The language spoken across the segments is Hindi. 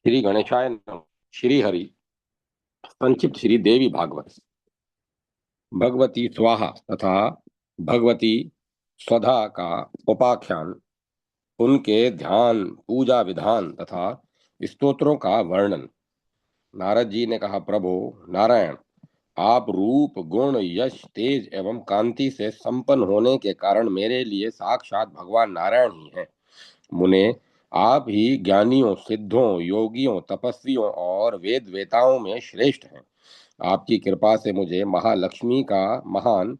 श्री गणेशाय नमः। श्री हरि संक्षिप्त श्री देवी भागवत। भगवती स्वाहा तथा भगवती स्वधा का उपाख्यान, उनके ध्यान पूजा विधान तथा स्तोत्रों का वर्णन। नारद जी ने कहा, प्रभो नारायण, आप रूप गुण यश तेज एवं कांति से संपन्न होने के कारण मेरे लिए साक्षात भगवान नारायण ही हैं। मुने, आप ही ज्ञानियों सिद्धों योगियों तपस्वियों और वेद वेताओं में श्रेष्ठ हैं। आपकी कृपा से मुझे महालक्ष्मी का महान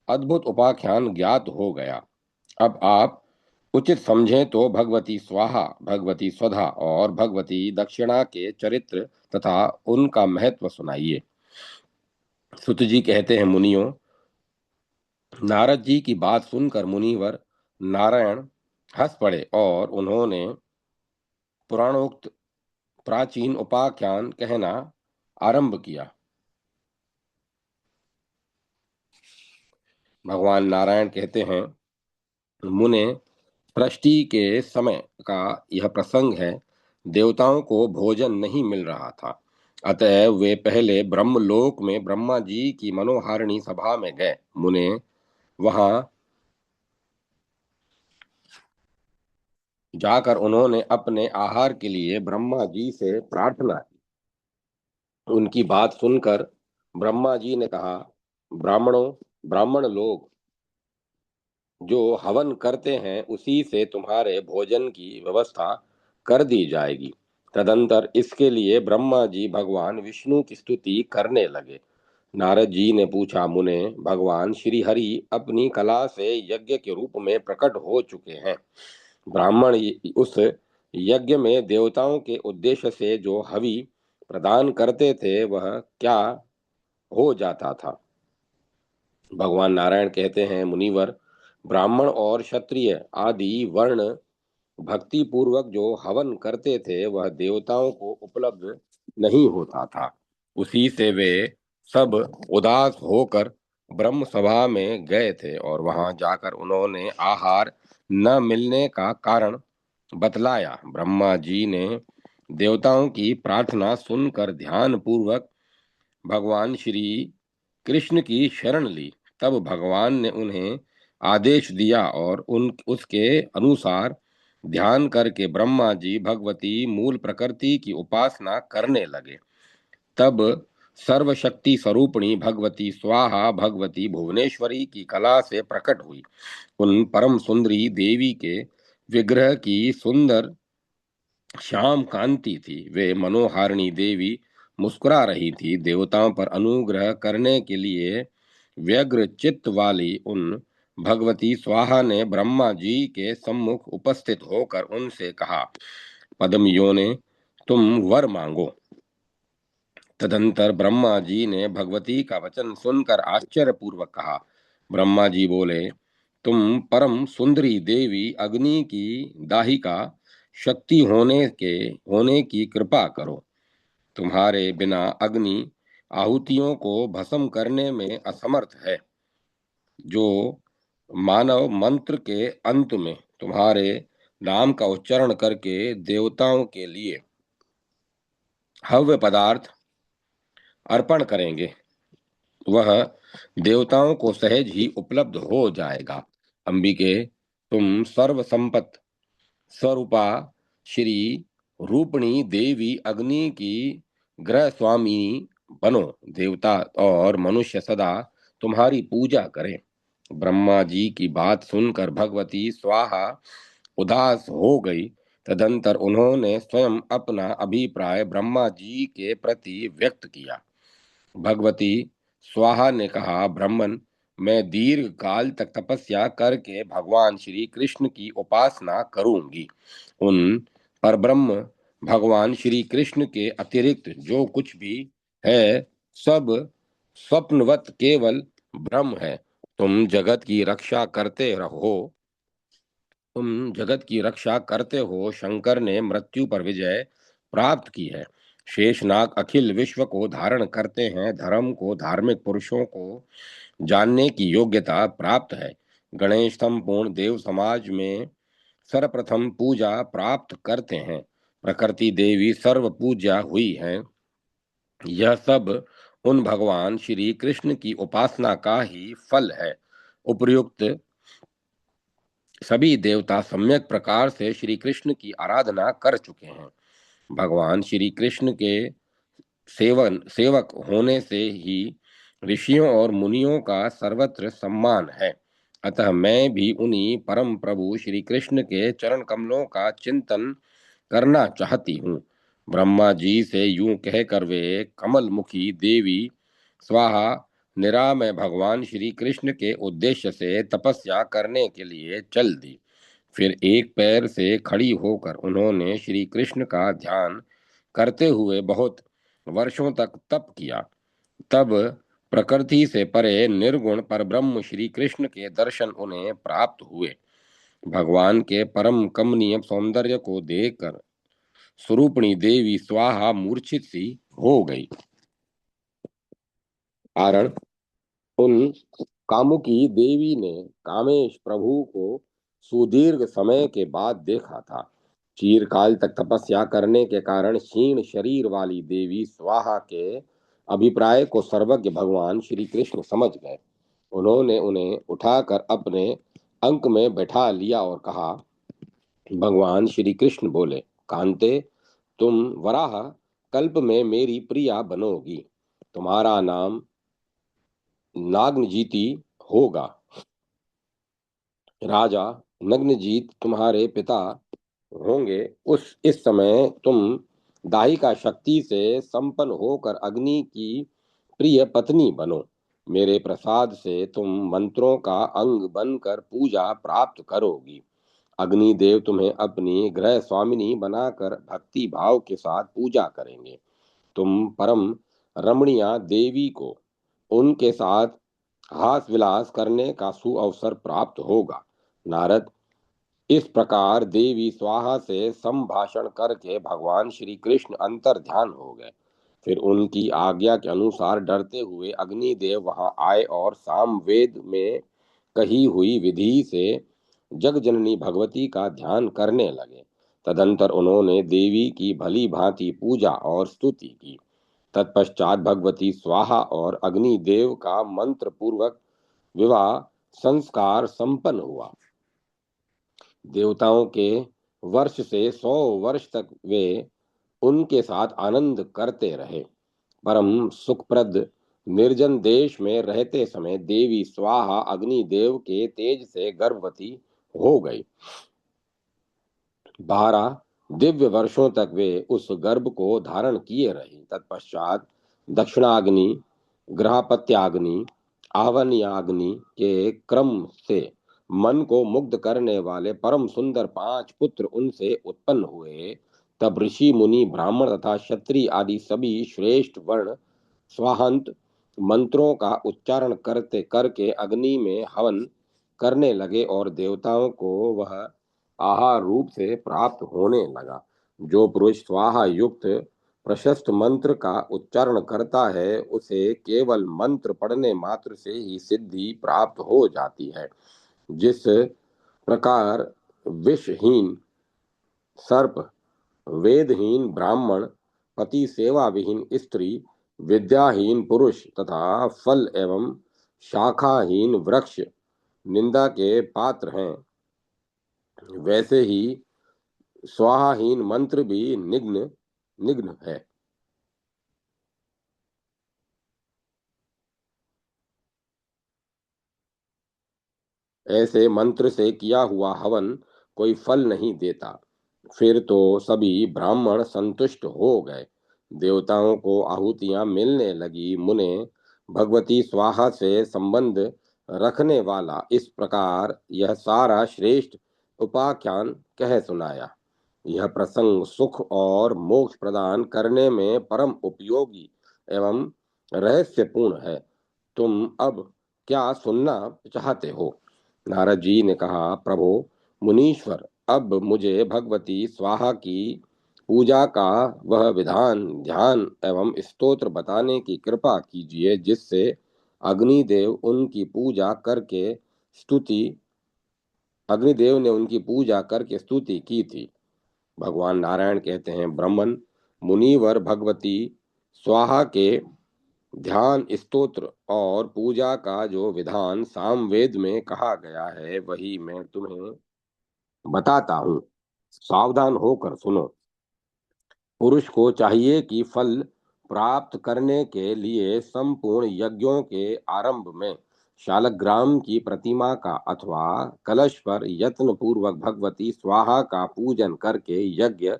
अद्भुत उपाख्यान ज्ञात हो गया। अब आप उचित समझें तो भगवती स्वाहा, भगवती स्वधा और भगवती दक्षिणा के चरित्र तथा उनका महत्व सुनाइए। सुत जी कहते हैं, मुनियों, नारद जी की बात सुनकर मुनिवर नारायण हंस पड़े और उन्होंने पुराणोक्त प्राचीन उपाख्यान कहना आरंभ किया। भगवान नारायण कहते हैं, मुने, सृष्टि के समय का यह प्रसंग है। देवताओं को भोजन नहीं मिल रहा था, अतः वे पहले ब्रह्मलोक में ब्रह्मा जी की मनोहारिणी सभा में गए। मुने, वहां जाकर उन्होंने अपने आहार के लिए ब्रह्मा जी से प्रार्थना की। उनकी बात सुनकर ब्रह्मा जी ने कहा, ब्राह्मणों, ब्राह्मण लोग जो हवन करते हैं उसी से तुम्हारे भोजन की व्यवस्था कर दी जाएगी। तदंतर इसके लिए ब्रह्मा जी भगवान विष्णु की स्तुति करने लगे। नारद जी ने पूछा, मुने, भगवान श्री हरि अपनी कला से यज्ञ के रूप में प्रकट हो चुके हैं। ब्राह्मण उस यज्ञ में देवताओं के उद्देश्य से जो हवि प्रदान करते थे वह क्या हो जाता था। भगवान नारायण कहते हैं, मुनिवर, ब्राह्मण और क्षत्रिय आदि वर्ण भक्ति पूर्वक जो हवन करते थे वह देवताओं को उपलब्ध नहीं होता था। उसी से वे सब उदास होकर ब्रह्म सभा में गए थे और वहां जाकर उन्होंने आहार न मिलने का कारण बतलाया। ब्रह्मा जी ने देवताओं की प्रार्थना सुनकर ध्यान पूर्वक भगवान श्री कृष्ण की शरण ली। तब भगवान ने उन्हें आदेश दिया और उन उसके अनुसार ध्यान करके ब्रह्मा जी भगवती मूल प्रकृति की उपासना करने लगे। तब सर्वशक्ति स्वरूपिणी भगवती स्वाहा भगवती भुवनेश्वरी की कला से प्रकट हुई। उन परम सुंदरी देवी के विग्रह की सुंदर श्याम कांति थी। वे मनोहारिणी देवी मुस्कुरा रही थी। देवताओं पर अनुग्रह करने के लिए व्यग्र चित्त वाली उन भगवती स्वाहा ने ब्रह्मा जी के सम्मुख उपस्थित होकर उनसे कहा, पद्म योने, तुम वर मांगो। तदंतर ब्रह्मा जी ने भगवती का वचन सुनकर आश्चर्य पूर्वक कहा। ब्रह्मा जी बोले, तुम परम सुंदरी देवी अग्नि की दाहिका शक्ति होने की कृपा करो। तुम्हारे बिना अग्नि आहुतियों को भस्म करने में असमर्थ है। जो मानव मंत्र के अंत में तुम्हारे नाम का उच्चारण करके देवताओं के लिए हव्य पदार्थ अर्पण करेंगे वह देवताओं को सहज ही उपलब्ध हो जाएगा। अंबिके, तुम सर्व संपत स्वरूपा श्री रूपणी देवी अग्नि की ग्रह स्वामी बनो। देवता और मनुष्य सदा तुम्हारी पूजा करें। ब्रह्मा जी की बात सुनकर भगवती स्वाहा उदास हो गई। तदंतर उन्होंने स्वयं अपना अभिप्राय ब्रह्मा जी के प्रति व्यक्त किया। भगवती स्वाहा ने कहा, ब्राह्मण, मैं दीर्घ काल तक तपस्या करके भगवान श्री कृष्ण की उपासना करूंगी। उन परब्रह्म भगवान श्री कृष्ण के अतिरिक्त जो कुछ भी है सब स्वप्नवत केवल ब्रह्म है। तुम जगत की रक्षा करते रहो तुम जगत की रक्षा करते हो। शंकर ने मृत्यु पर विजय प्राप्त की है। शेषनाग अखिल विश्व को धारण करते हैं। धर्म को धार्मिक पुरुषों को जानने की योग्यता प्राप्त है। गणेश संपूर्ण देव समाज में सर्वप्रथम पूजा प्राप्त करते हैं। प्रकृति देवी सर्व पूज्या हुई हैं। यह सब उन भगवान श्री कृष्ण की उपासना का ही फल है। उपर्युक्त सभी देवता सम्यक प्रकार से श्री कृष्ण की आराधना कर चुके हैं। भगवान श्री कृष्ण के सेवक होने से ही ऋषियों और मुनियों का सर्वत्र सम्मान है। अतः मैं भी उन्हीं परम प्रभु श्री कृष्ण के चरण कमलों का चिंतन करना चाहती हूँ। ब्रह्मा जी से यूं कहकर वे कमल मुखी देवी स्वाहा निरामय भगवान श्री कृष्ण के उद्देश्य से तपस्या करने के लिए चल दी। फिर एक पैर से खड़ी होकर उन्होंने श्री कृष्ण का ध्यान करते हुए बहुत वर्षों तक तप किया। तब प्रकृति से परे निर्गुण परब्रह्म श्री कृष्ण के दर्शन उन्हें प्राप्त हुए। भगवान के परम कमनीय सौंदर्य को देखकर स्वरूपणी देवी स्वाहा मूर्छित सी हो गई। कारण उन कामुकी देवी ने कामेश प्रभु को सुदीर्घ समय के बाद देखा था। चिरकाल तक तपस्या करने के कारण क्षीण शरीर वाली देवी स्वाहा के अभिप्राय को सर्वज्ञ भगवान श्री कृष्ण समझ गए। उन्होंने उन्हें उठाकर अपने अंक में बैठा लिया और कहा, भगवान श्री कृष्ण बोले, कांते, तुम वराह कल्प में मेरी प्रिया बनोगी। तुम्हारा नाम नागजीति होगा। राजा नग्नजीत तुम्हारे पिता होंगे। उस इस समय तुम दाहिका शक्ति से संपन्न होकर अग्नि की प्रिय पत्नी बनो। मेरे प्रसाद से तुम मंत्रों का अंग बनकर पूजा प्राप्त करोगी। अग्निदेव तुम्हें अपनी गृह स्वामिनी बनाकर भक्ति भाव के साथ पूजा करेंगे। तुम परम रमणीया देवी को उनके साथ हास विलास करने का सुअवसर प्राप्त होगा। नारद, इस प्रकार देवी स्वाहा से संभाषण करके भगवान श्री कृष्ण अंतर ध्यान हो गए। फिर उनकी आज्ञा के अनुसार डरते हुए अग्निदेव वहां आए और सामवेद में कही हुई विधि से जगजननी भगवती का ध्यान करने लगे। तदंतर उन्होंने देवी की भली भांति पूजा और स्तुति की। तत्पश्चात भगवती स्वाहा और अग्निदेव का मंत्र पूर्वक विवाह संस्कार संपन्न हुआ। देवताओं के वर्ष से 100 वर्ष तक वे उनके साथ आनंद करते रहे। परम सुखप्रद निर्जन देश में रहते समय देवी स्वाहा अग्निदेव के तेज से गर्भवती हो गई। 12 दिव्य वर्षों तक वे उस गर्भ को धारण किए रही। तत्पश्चात दक्षिणाग्नि, ग्रहपत्याग्नि, आवन्याग्नि के क्रम से मन को मुग्ध करने वाले परम सुंदर 5 पुत्र उनसे उत्पन्न हुए। तब ऋषि मुनि ब्राह्मण तथा क्षत्रिय आदि सभी श्रेष्ठ वर्ण स्वाहांत मंत्रों का उच्चारण करते करके अग्नि में हवन करने लगे और देवताओं को वह आहार रूप से प्राप्त होने लगा। जो पुरुष स्वाहा युक्त प्रशस्त मंत्र का उच्चारण करता है उसे केवल मंत्र पढ़ने मात्र से ही सिद्धि प्राप्त हो जाती है। जिस प्रकार विषहीन सर्प, वेदहीन ब्राह्मण, पति सेवा विहीन स्त्री, विद्याहीन पुरुष तथा फल एवं शाखाहीन वृक्ष निंदा के पात्र हैं, वैसे ही स्वाहाहीन मंत्र भी निग्न निग्न है। ऐसे मंत्र से किया हुआ हवन कोई फल नहीं देता। फिर तो सभी ब्राह्मण संतुष्ट हो गए। देवताओं को आहुतियां मिलने लगी। मुने भगवती स्वाहा से संबंध रखने वाला इस प्रकार यह सारा श्रेष्ठ उपाख्यान कह सुनाया। यह प्रसंग सुख और मोक्ष प्रदान करने में परम उपयोगी एवं रहस्यपूर्ण है। तुम अब क्या सुनना चाहते हो? नारद जी ने कहा, प्रभो मुनीश्वर, अब मुझे भगवती स्वाहा की पूजा का वह विधान, ध्यान एवं स्तोत्र बताने की कृपा कीजिए जिससे अग्निदेव उनकी पूजा करके स्तुति अग्निदेव ने उनकी पूजा करके स्तुति की थी। भगवान नारायण कहते हैं, ब्रह्मन मुनिवर भगवती स्वाहा के ध्यान, स्तोत्र और पूजा का जो विधान सामवेद में कहा गया है वही मैं तुम्हें बताता हूँ। सावधान होकर सुनो। पुरुष को चाहिए कि फल प्राप्त करने के लिए संपूर्ण यज्ञों के आरंभ में शालग्राम की प्रतिमा का अथवा कलश पर यत्न पूर्वक भगवती स्वाहा का पूजन करके यज्ञ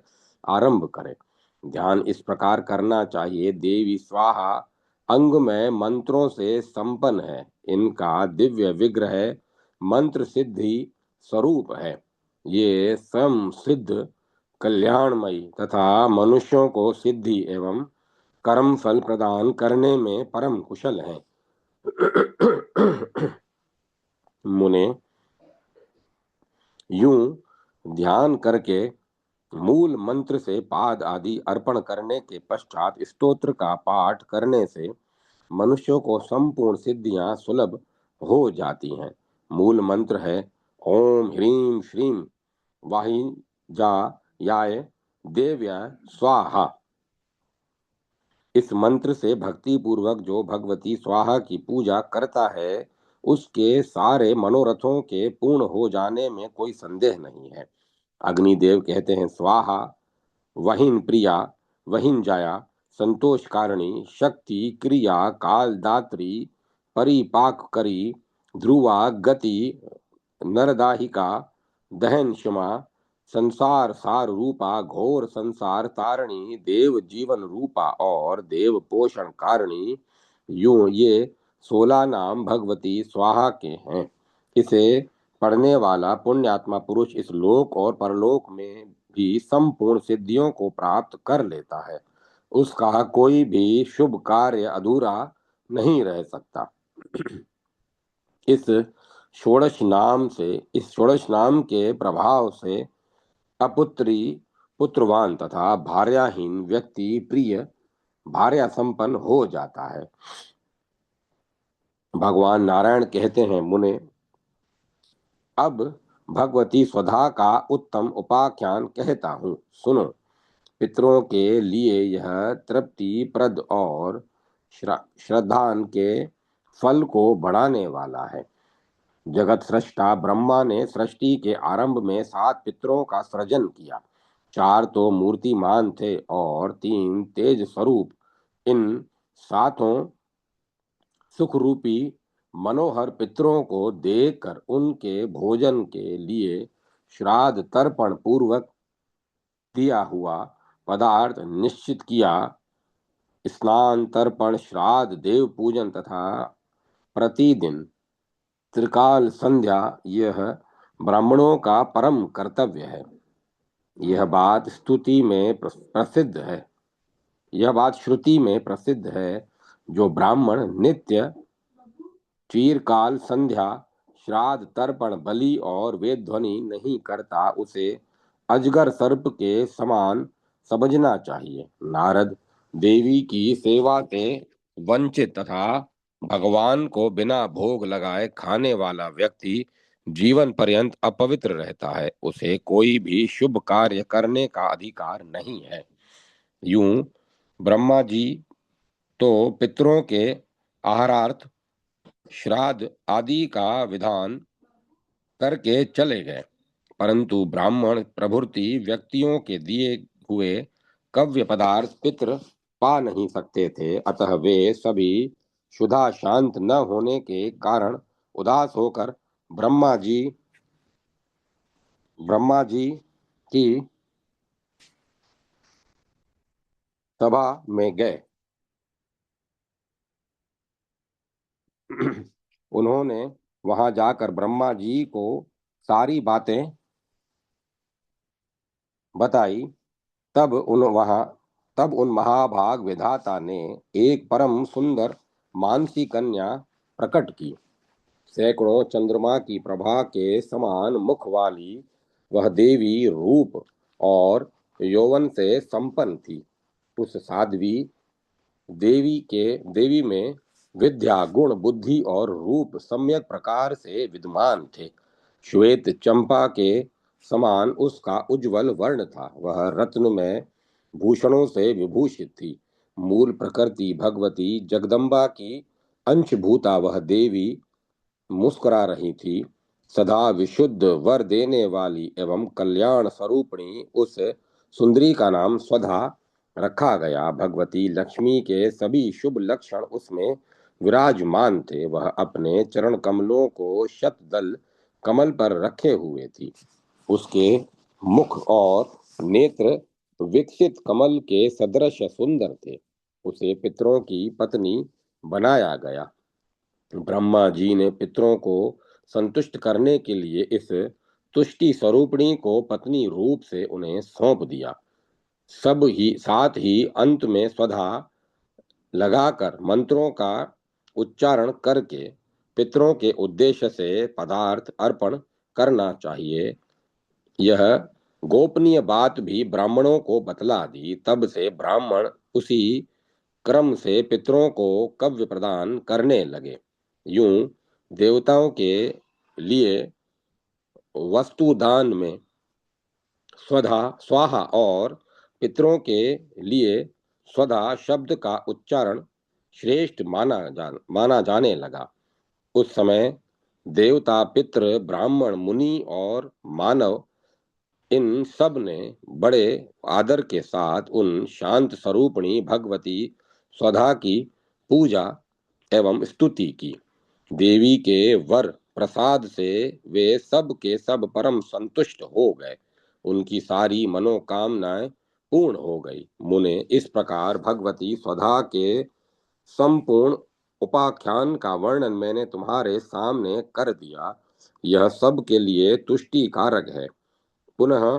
आरंभ करे। ध्यान इस प्रकार करना चाहिए, देवी स्वाहा अंग में मंत्रों से संपन्न है। इनका दिव्य विग्रह मंत्र सिद्धि स्वरूप है। ये स्वयं सिद्ध, कल्याणमयी तथा मनुष्यों को सिद्धि एवं कर्म फल प्रदान करने में परम कुशल हैं। मुने, यूं ध्यान करके मूल मंत्र से पाद आदि अर्पण करने के पश्चात स्तोत्र का पाठ करने से मनुष्यों को संपूर्ण सिद्धियां सुलभ हो जाती हैं। मूल मंत्र है ओम ह्रीं श्रीं वाहिं जा याय देव्या स्वाहा। इस मंत्र से भक्ति पूर्वक जो भगवती स्वाहा की पूजा करता है उसके सारे मनोरथों के पूर्ण हो जाने में कोई संदेह नहीं है। अग्निदेव कहते हैं, स्वाहा वहिन प्रिया वहिन जाया संतोष कारिणी शक्ति क्रिया काल दात्री परिपाक करी ध्रुवा गति नरदाहिका दहन क्षमा संसार सार रूपा घोर संसार तारणी देव जीवन रूपा और देव पोषण कारिणी। यूं ये 16 नाम भगवती स्वाहा के हैं। इसे पढ़ने वाला पुण्यात्मा पुरुष इस लोक और परलोक में भी संपूर्ण सिद्धियों को प्राप्त कर लेता है। उसका कोई भी शुभ कार्य अधूरा नहीं रह सकता। इस इस षोडश नाम के प्रभाव से अपुत्री पुत्रवान तथा भार्याहीन व्यक्ति प्रिय भार्या संपन्न हो जाता है। भगवान नारायण कहते हैं, मुने अब भगवती स्वधा का उत्तम उपाख्यान कहता हूँ, सुनो। पितरों के लिए यह तृप्ति प्रद और श्रद्धान के फल को बढ़ाने वाला है। जगत सृष्टा ब्रह्मा ने सृष्टि के आरंभ में 7 पितरों का सृजन किया। 4 तो मूर्तिमान थे और 3 तेज स्वरूप। इन 7 सुख रूपी मनोहर पितरों को देखकर उनके भोजन के लिए श्राद्ध तर्पण पूर्वक दिया हुआ पदार्थ निश्चित किया। स्नान तर्पण श्राद्ध देव पूजन तथा प्रतिदिन त्रिकाल संध्या यह ब्राह्मणों का परम कर्तव्य है। यह बात श्रुति में प्रसिद्ध है। जो ब्राह्मण नित्य चीरकाल संध्या श्राद्ध तर्पण बलि और वेद ध्वनि नहीं करता उसे अजगर सर्प के समान समझना चाहिए। नारद देवी की सेवा से वंचित तथा भगवान को बिना भोग लगाए खाने वाला व्यक्ति जीवन पर्यंत अपवित्र रहता है। उसे कोई भी शुभ कार्य करने का अधिकार नहीं है। यूं ब्रह्मा जी तो पितरों के आहारार्थ श्राद्ध आदि का विधान करके चले गए, परंतु ब्राह्मण प्रभृति व्यक्तियों के दिए हुए कव्य पदार्थ पितृ पा नहीं सकते थे। अतः वे सभी क्षुधा शांत न होने के कारण उदास होकर ब्रह्मा जी की सभा में गए। उन्होंने वहां जाकर ब्रह्मा जी को सारी बातें बताई। तब उन महाभाग विधाता ने एक परम सुंदर मानसी कन्या प्रकट की। सैकड़ों चंद्रमा की प्रभा के समान मुख वाली वह देवी रूप और यौवन से संपन्न थी। उस साध्वी देवी में विद्या गुण बुद्धि और रूप सम्यक प्रकार से विद्यमान थे। श्वेत चंपा के समान उसका उज्ज्वल वर्ण था। वह रत्न में भूषणों से विभूषित थी। मूल प्रकृति भगवती जगदम्बा की अंशभूता वह देवी मुस्कुरा रही थी। सदा विशुद्ध वर देने वाली एवं कल्याण स्वरूपिणी उस सुंदरी का नाम स्वधा रखा गया। भगवती लक्ष्मी के सभी शुभ लक्षण उसमें विराजमान थे। वह अपने चरण कमलों को शतदल कमल पर रखे हुए थी। उसके मुख और नेत्र विकसित कमल के सदृश सुंदर थे। उसे पितरों की पत्नी बनाया गया। ब्रह्मा जी ने पितरों को संतुष्ट करने के लिए इस तुष्टि स्वरूपिणी को पत्नी रूप से उन्हें सौंप दिया। सब ही साथ ही अंत में स्वधा लगाकर मंत्रों का उच्चारण करके पितरों के उद्देश्य से पदार्थ अर्पण करना चाहिए। यह गोपनीय बात भी ब्राह्मणों को बतला दी। तब से ब्राह्मण उसी क्रम से पितरों को कव्य प्रदान करने लगे। यूं देवताओं के लिए वस्तुदान में स्वधा स्वाहा और पितरों के लिए स्वधा शब्द का उच्चारण श्रेष्ठ माना जाने लगा। उस समय देवता पितृ ब्राह्मण मुनि और मानव इन सब ने बड़े आदर के साथ उन शांत स्वरूपिणी भगवती स्वधा की पूजा एवं स्तुति की। देवी के वर प्रसाद से वे सब के सब परम संतुष्ट हो गए। उनकी सारी मनोकामनाएं पूर्ण हो गई। मुने, इस प्रकार भगवती स्वधा के संपूर्ण उपाख्यान का वर्णन मैंने तुम्हारे सामने कर दिया। यह सब के लिए तुष्टि कारक है। पुनः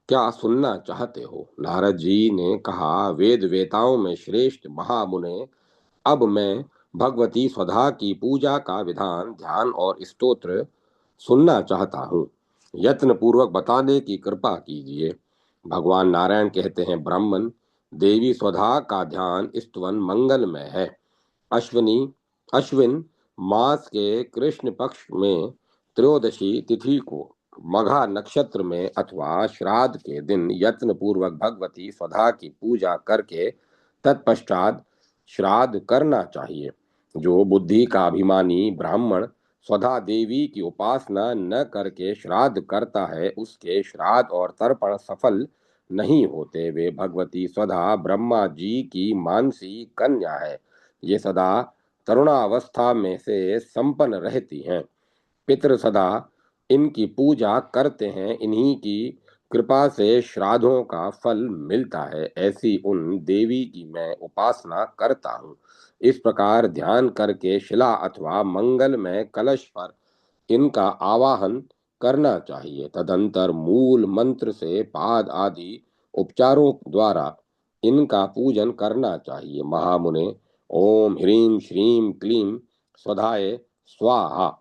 क्या सुनना चाहते हो? नारद जी ने कहा, वेद वेताओं में श्रेष्ठ महामुने, अब मैं भगवती स्वधा की पूजा का विधान, ध्यान और स्तोत्र सुनना चाहता हूँ। यत्न पूर्वक बताने की कृपा कीजिए। भगवान नारायण कहते हैं, ब्राह्मण, देवी स्वधा का ध्यान स्तवन मंगलमय है। अश्विन मास के कृष्ण पक्ष में त्रयोदशी तिथि को मघा नक्षत्र में अथवा श्राद्ध के दिन यत्न पूर्वक भगवती स्वधा की पूजा करके तत्पश्चात श्राद्ध करना चाहिए। जो बुद्धि का अभिमानी ब्राह्मण स्वधा देवी की उपासना न करके श्राद्ध करता है, उसके श्राद्ध और तर्पण सफल नहीं होते। वे भगवती स्वधा ब्रह्मा जी की मानसी कन्या है। ये सदा तरुणावस्था में से संपन्न रहती हैं। पितृ सदा इनकी पूजा करते हैं। इन्हीं की कृपा से श्राद्धों का फल मिलता है। ऐसी उन देवी की मैं उपासना करता हूँ। इस प्रकार ध्यान करके शिला अथवा मंगल में कलश पर इनका आवाहन करना चाहिए। तदंतर मूल मंत्र से पाद आदि उपचारों द्वारा इनका पूजन करना चाहिए। महामुने, ओम ह्रीं श्रीं क्लीं स्वधाय स्वाहा,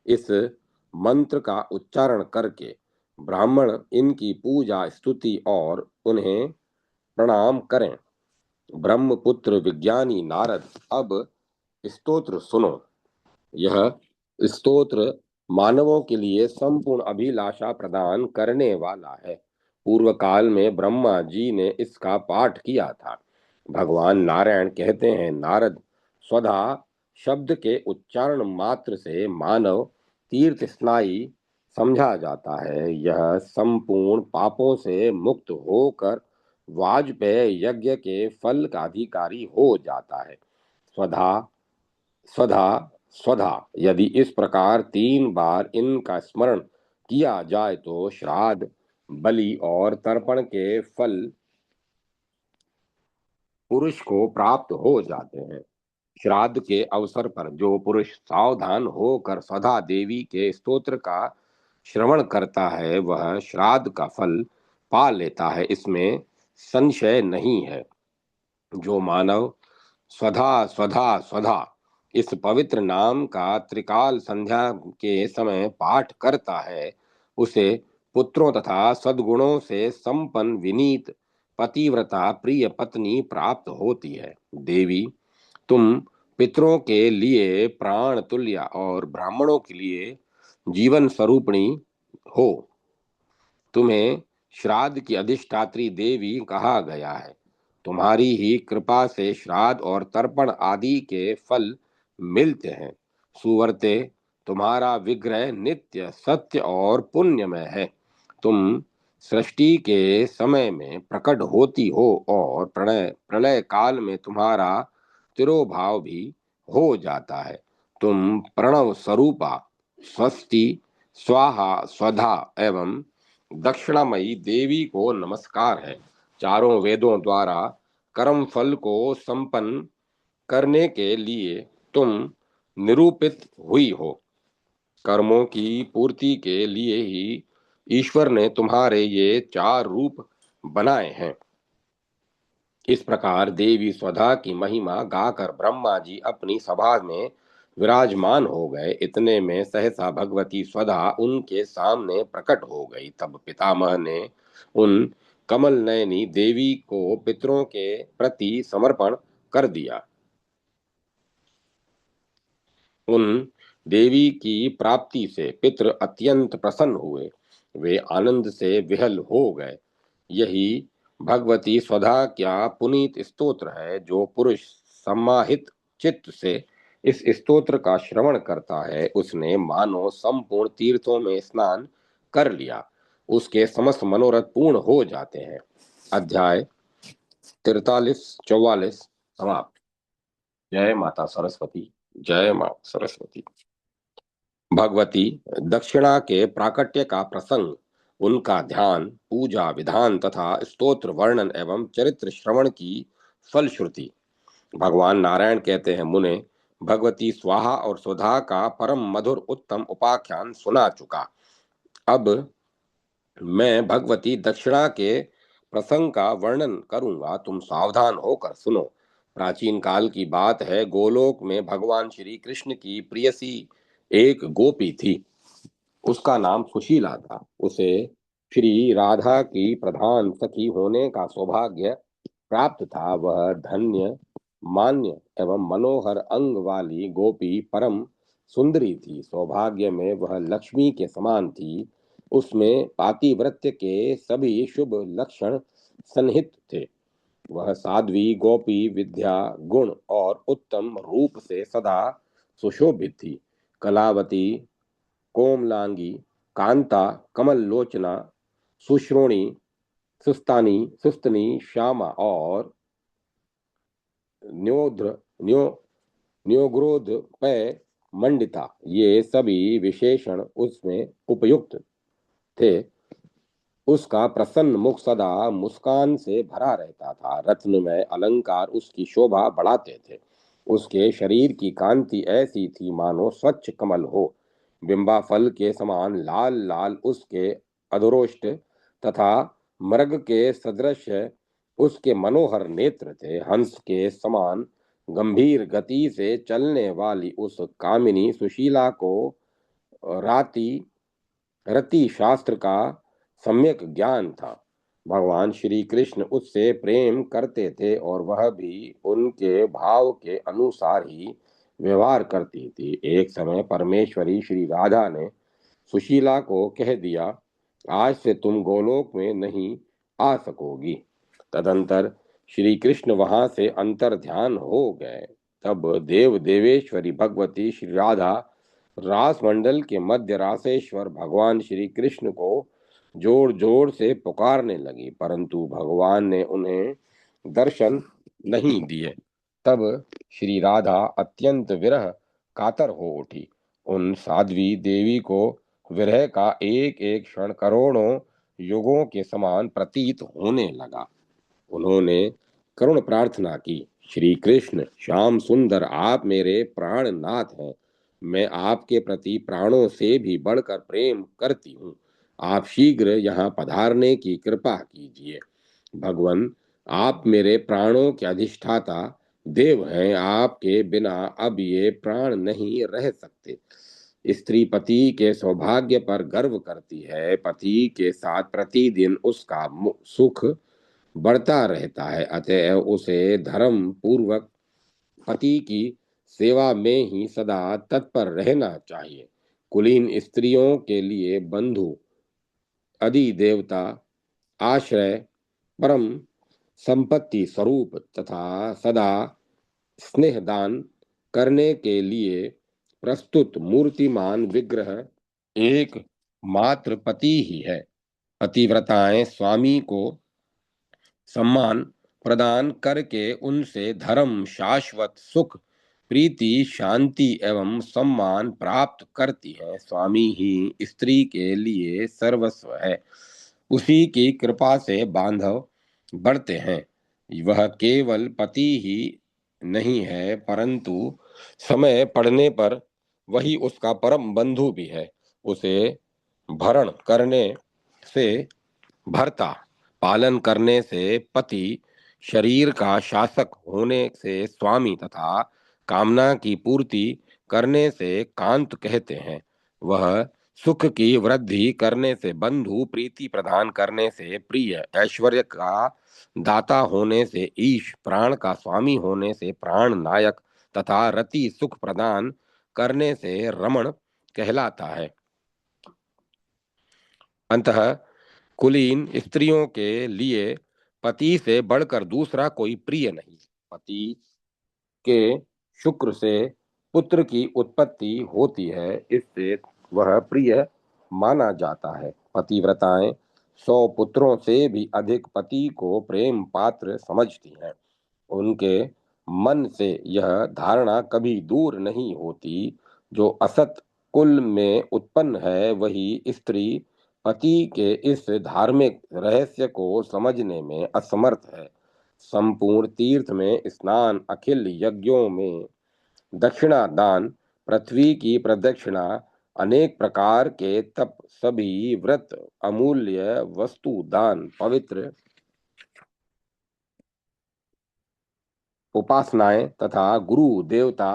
इस मंत्र का उच्चारण करके ब्राह्मण इनकी पूजा स्तुति और उन्हें प्रणाम करें। ब्रह्मपुत्र विज्ञानी नारद, अब स्तोत्र सुनो। यह स्तोत्र मानवों के लिए संपूर्ण अभिलाषा प्रदान करने वाला है। पूर्व काल में ब्रह्मा जी ने इसका पाठ किया था। भगवान नारायण कहते हैं, नारद, स्वधा शब्द के उच्चारण मात्र से मानव तीर्थ स्नायी समझा जाता है। यह संपूर्ण पापों से मुक्त होकर वाजपेय यज्ञ के फल का अधिकारी हो जाता है। स्वधा स्वधा स्वधा, यदि इस प्रकार 3 बार इनका स्मरण किया जाए तो श्राद्ध, बलि और तर्पण के फल पुरुष को प्राप्त हो जाते हैं। श्राद्ध के अवसर पर जो पुरुष सावधान होकर स्वधा देवी के स्तोत्र का श्रवण करता है, वह श्राद्ध का फल पा लेता है, इसमें संशय नहीं है। जो मानव स्वधा स्वधा स्वधा इस पवित्र नाम का त्रिकाल संध्या के समय पाठ करता है, उसे पुत्रों तथा सद्गुणों से संपन्न विनीत पतिव्रता प्रिय पत्नी प्राप्त होती है। देवी, तुम पितरों के लिए प्राण तुल्य और ब्राह्मणों के लिए जीवन स्वरूपिणी हो। तुम्हें श्राद्ध की अधिष्ठात्री देवी कहा गया है। तुम्हारी ही कृपा से श्राद्ध और तर्पण आदि के फल मिलते हैं। सुवर्ते, तुम्हारा विग्रह नित्य सत्य और पुण्यमय है। तुम सृष्टि के समय में प्रकट होती हो और प्रलय प्रलय काल में तुम्हारा तिरोभाव भी हो जाता है। तुम प्रणव स्वरूपा, स्वस्ति, स्वाहा, स्वधा एवं दक्षिणामयी देवी को नमस्कार है। चारों वेदों द्वारा कर्म फल को संपन्न करने के लिए तुम निरूपित हुई हो। कर्मों की पूर्ति के लिए ही ईश्वर ने तुम्हारे ये चार रूप बनाए हैं। इस प्रकार देवी स्वधा की महिमा गाकर ब्रह्मा जी अपनी सभा में विराजमान हो गए। इतने में सहसा भगवती स्वधा उनके सामने प्रकट हो गई। तब पितामह ने उन कमल नयनी देवी को पितरों के प्रति समर्पण कर दिया। उन देवी की प्राप्ति से पितृ अत्यंत प्रसन्न हुए। वे आनंद से विहल हो गए। यही भगवती स्वधा क्या पुनीत स्तोत्र है। जो पुरुष सम्माहित चित्त से इस स्तोत्र का श्रवण करता है, उसने मानो संपूर्ण तीर्थों में स्नान कर लिया। उसके समस्त मनोरथ पूर्ण हो जाते हैं। अध्याय 43-44 समाप्त। जय माता सरस्वती। जय मां सरस्वती। भगवती दक्षिणा के प्राकट्य का प्रसंग, उनका ध्यान, पूजा विधान तथा स्तोत्र वर्णन एवं चरित्र श्रवण की फलश्रुति। भगवान नारायण कहते हैं, मुने, भगवती स्वाहा और सुधा का परम मधुर उत्तम उपाख्यान सुना चुका। अब मैं भगवती दक्षिणा के प्रसंग का वर्णन करूंगा। तुम सावधान होकर सुनो। प्राचीन काल की बात है। गोलोक में भगवान श्री कृष्ण की प्रियसी एक गोपी थी। उसका नाम सुशीला था। उसे श्री राधा की प्रधान सखी होने का सौभाग्य प्राप्त था। वह धन्य, मान्य एवं मनोहर अंग वाली गोपी परम सुंदरी थी। सौभाग्य में वह लक्ष्मी के समान थी। उसमें पातिव्रत्य के सभी शुभ लक्षण सन्निहित थे। वह साध्वी गोपी विद्या, गुण और उत्तम रूप से सदा सुशोभित थी। कलावती, कोमलांगी, कांता, कमल लोचना, सुश्रोणी, सुस्तनी, श्यामा और न्योद्र न्यो न्योग्रोध पय मंडिता, ये सभी विशेषण उसमें उपयुक्त थे। उसका प्रसन्न मुख सदा मुस्कान से भरा रहता था। रत्नमय अलंकार उसकी शोभा बढ़ाते थे। उसके शरीर की कांति ऐसी थी मानो स्वच्छ कमल हो। बिंबा फल के समान लाल लाल उसके अधरोष्ट तथा मृग के सदृश उसके मनोहर नेत्र थे। हंस के समान गंभीर गति से चलने वाली उस कामिनी सुशीला को राति रति शास्त्र का सम्यक ज्ञान था। भगवान श्री कृष्ण उससे प्रेम करते थे और वह भी उनके भाव के अनुसार ही व्यवहार करती थी। एक समय परमेश्वरी श्री राधा ने सुशीला को कह दिया, आज से तुम गोलोक में नहीं आ सकोगी। तदंतर श्री कृष्ण वहां से अंतर ध्यान हो गए। तब देव देवेश्वरी भगवती श्री राधा रास मंडल के मध्य रासेश्वर भगवान श्री कृष्ण को जोर जोर से पुकारने लगी, परंतु भगवान ने उन्हें दर्शन नहीं दिए। तब श्री राधा अत्यंत विरह कातर हो उठी। उन साध्वी देवी को विरह का एक एक क्षण करोड़ों युगों के समान प्रतीत होने लगा। उन्होंने करुण प्रार्थना की, श्री कृष्ण श्याम सुंदर, आप मेरे प्राणनाथ हैं। मैं आपके प्रति प्राणों से भी बढ़कर प्रेम करती हूँ। आप शीघ्र यहाँ पधारने की कृपा कीजिए। भगवान, आप मेरे प्राणों के अधिष्ठाता देव हैं। आपके बिना अब ये प्राण नहीं रह सकते। स्त्री पति के सौभाग्य पर गर्व करती है। पति के साथ प्रतिदिन उसका सुख बढ़ता रहता है, अतः उसे धर्म पूर्वक पति की सेवा में ही सदा तत्पर रहना चाहिए। कुलीन स्त्रियों के लिए बंधु, अधिदेवता, आश्रय, परम संपत्ति स्वरूप तथा सदा स्नेह दान करने के लिए प्रस्तुत मूर्तिमान विग्रह एक मात्र पति ही है। पतिव्रताएं स्वामी को सम्मान प्रदान करके उनसे धर्म, शाश्वत सुख, प्रीति, शांति एवं सम्मान प्राप्त करती है। स्वामी ही स्त्री के लिए सर्वस्व है। उसी की कृपा से बांधव बढ़ते हैं। वह केवल पति ही नहीं है, परंतु समय पड़ने पर वही उसका परम बंधु भी है। उसे भरण करने से भर्ता, पालन करने से पति, शरीर का शासक होने से स्वामी तथा कामना की पूर्ति करने से कांत कहते हैं। वह सुख की वृद्धि करने से बंधु, प्रीति प्रदान करने से प्रिय, ऐश्वर्य का दाता होने से ईश, प्राण का स्वामी होने से प्राण नायक तथा रति सुख प्रदान करने से रमण कहलाता है। अंततः कुलीन स्त्रियों के लिए पति से बढ़कर दूसरा कोई प्रिय नहीं। पति के शुक्र से पुत्र की उत्पत्ति होती है, इससे वह प्रिय माना जाता है। पतिव्रताएं 100 पुत्रों से भी अधिक पति को प्रेम पात्र समझती हैं। उनके मन से यह धारणा कभी दूर नहीं होती, जो असत कुल में उत्पन्न है वही स्त्री पति के इस धार्मिक रहस्य को समझने में असमर्थ है। संपूर्ण तीर्थ में स्नान, अखिल यज्ञों में दक्षिणा दान, पृथ्वी की प्रदक्षिणा, अनेक प्रकार के तप, सभी व्रत, अमूल्य वस्तु दान, पवित्र उपासनाएं तथा गुरु देवता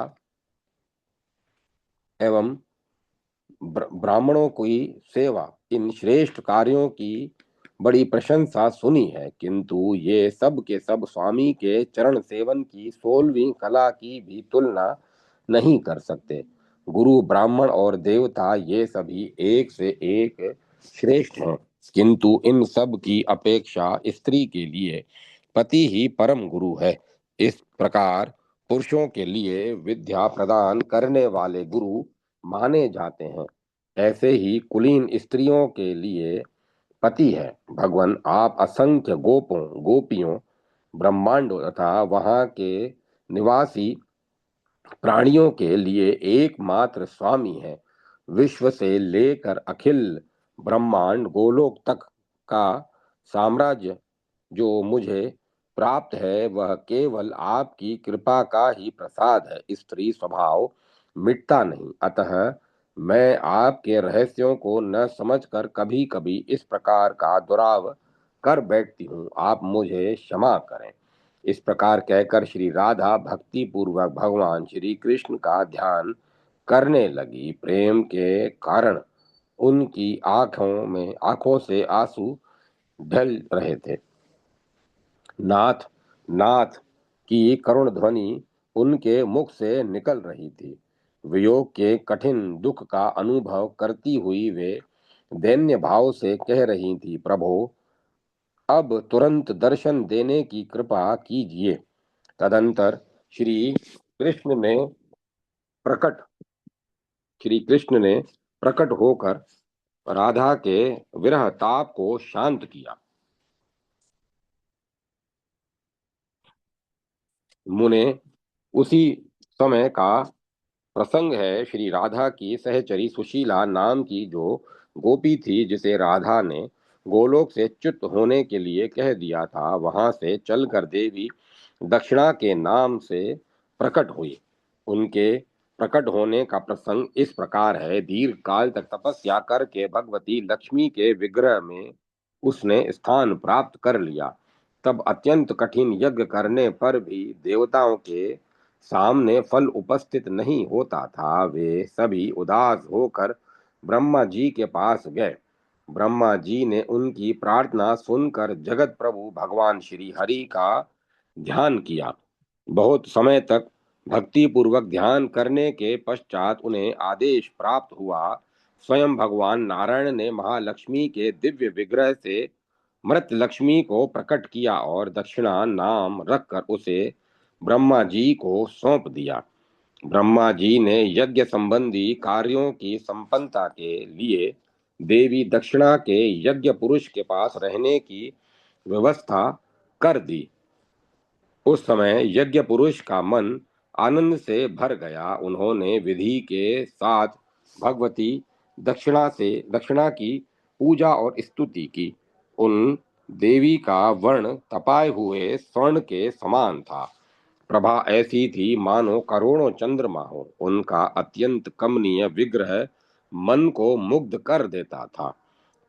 एवं ब्राह्मणों की सेवा, इन श्रेष्ठ कार्यों की बड़ी प्रशंसा सुनी है, किंतु ये सब के सब स्वामी के चरण सेवन की 16वीं कला की भी तुलना नहीं कर सकते। गुरु, ब्राह्मण और देवता ये सभी एक से एक श्रेष्ठ हैं, किंतु इन सब की अपेक्षा स्त्री के लिए पति ही परम गुरु है। इस प्रकार पुरुषों के लिए विद्या प्रदान करने वाले गुरु माने जाते हैं, ऐसे ही कुलीन स्त्रियों के लिए पति है। भगवान, आप असंख्य गोपों, गोपियों, ब्रह्मांडों तथा वहां के निवासी प्राणियों के लिए एकमात्र स्वामी है। विश्व से लेकर अखिल ब्रह्मांड गोलोक तक का साम्राज्य जो मुझे प्राप्त है वह केवल आपकी कृपा का ही प्रसाद है। स्त्री स्वभाव मिटता नहीं, अतः मैं आपके रहस्यों को न समझकर कभी कभी इस प्रकार का दुराव कर बैठती हूँ। आप मुझे क्षमा करें। इस प्रकार कहकर श्री राधा भक्ति पूर्वक भगवान श्री कृष्ण का ध्यान करने लगी। प्रेम के कारण उनकी आंखों से आंसू ढल रहे थे। नाथ, नाथ की करुण ध्वनि उनके मुख से निकल रही थी। वियोग के कठिन दुख का अनुभव करती हुई वे दैन्य भाव से कह रही थी, प्रभो, अब तुरंत दर्शन देने की कृपा कीजिए। तदंतर श्री कृष्ण ने प्रकट श्री कृष्ण ने प्रकट होकर राधा के विरह ताप को शांत किया। मुने, उसी समय का प्रसंग है। श्री राधा की सहचरी सुशीला नाम की जो गोपी थी, जिसे राधा ने गोलोक से च्युत होने के लिए कह दिया था, वहां से चलकर देवी दक्षिणा के नाम से प्रकट हुई। उनके प्रकट होने का प्रसंग इस प्रकार है। दीर्घ काल तक तपस्या करके भगवती लक्ष्मी के विग्रह में उसने स्थान प्राप्त कर लिया। तब अत्यंत कठिन यज्ञ करने पर भी देवताओं के सामने फल उपस्थित नहीं होता था। वे सभी उदास होकर ब्रह्मा जी के पास गए। ब्रह्मा जी ने उनकी प्रार्थना सुनकर जगत प्रभु भगवान श्री हरि का ध्यान किया। बहुत समय तक भक्ति पूर्वक ध्यान करने के पश्चात उन्हें आदेश प्राप्त हुआ। स्वयं भगवान नारायण ने महालक्ष्मी के दिव्य विग्रह से मृत लक्ष्मी को प्रकट किया और दक्षिणा नाम रखकर उसे ब्रह्मा जी को सौंप दिया। ब्रह्मा जी ने यज्ञ संबंधी कार्यों की संपन्नता के लिए देवी दक्षिणा के यज्ञ पुरुष के पास रहने की व्यवस्था कर दी। उस समय यज्ञ पुरुष का मन आनंद से भर गया। उन्होंने विधि के साथ भगवती दक्षिणा की पूजा और स्तुति की। उन देवी का वर्ण तपाए हुए स्वर्ण के समान था। प्रभा ऐसी थी मानो करोड़ों चंद्रमा हो। उनका अत्यंत कमनीय विग्रह मन को मुग्ध कर देता था।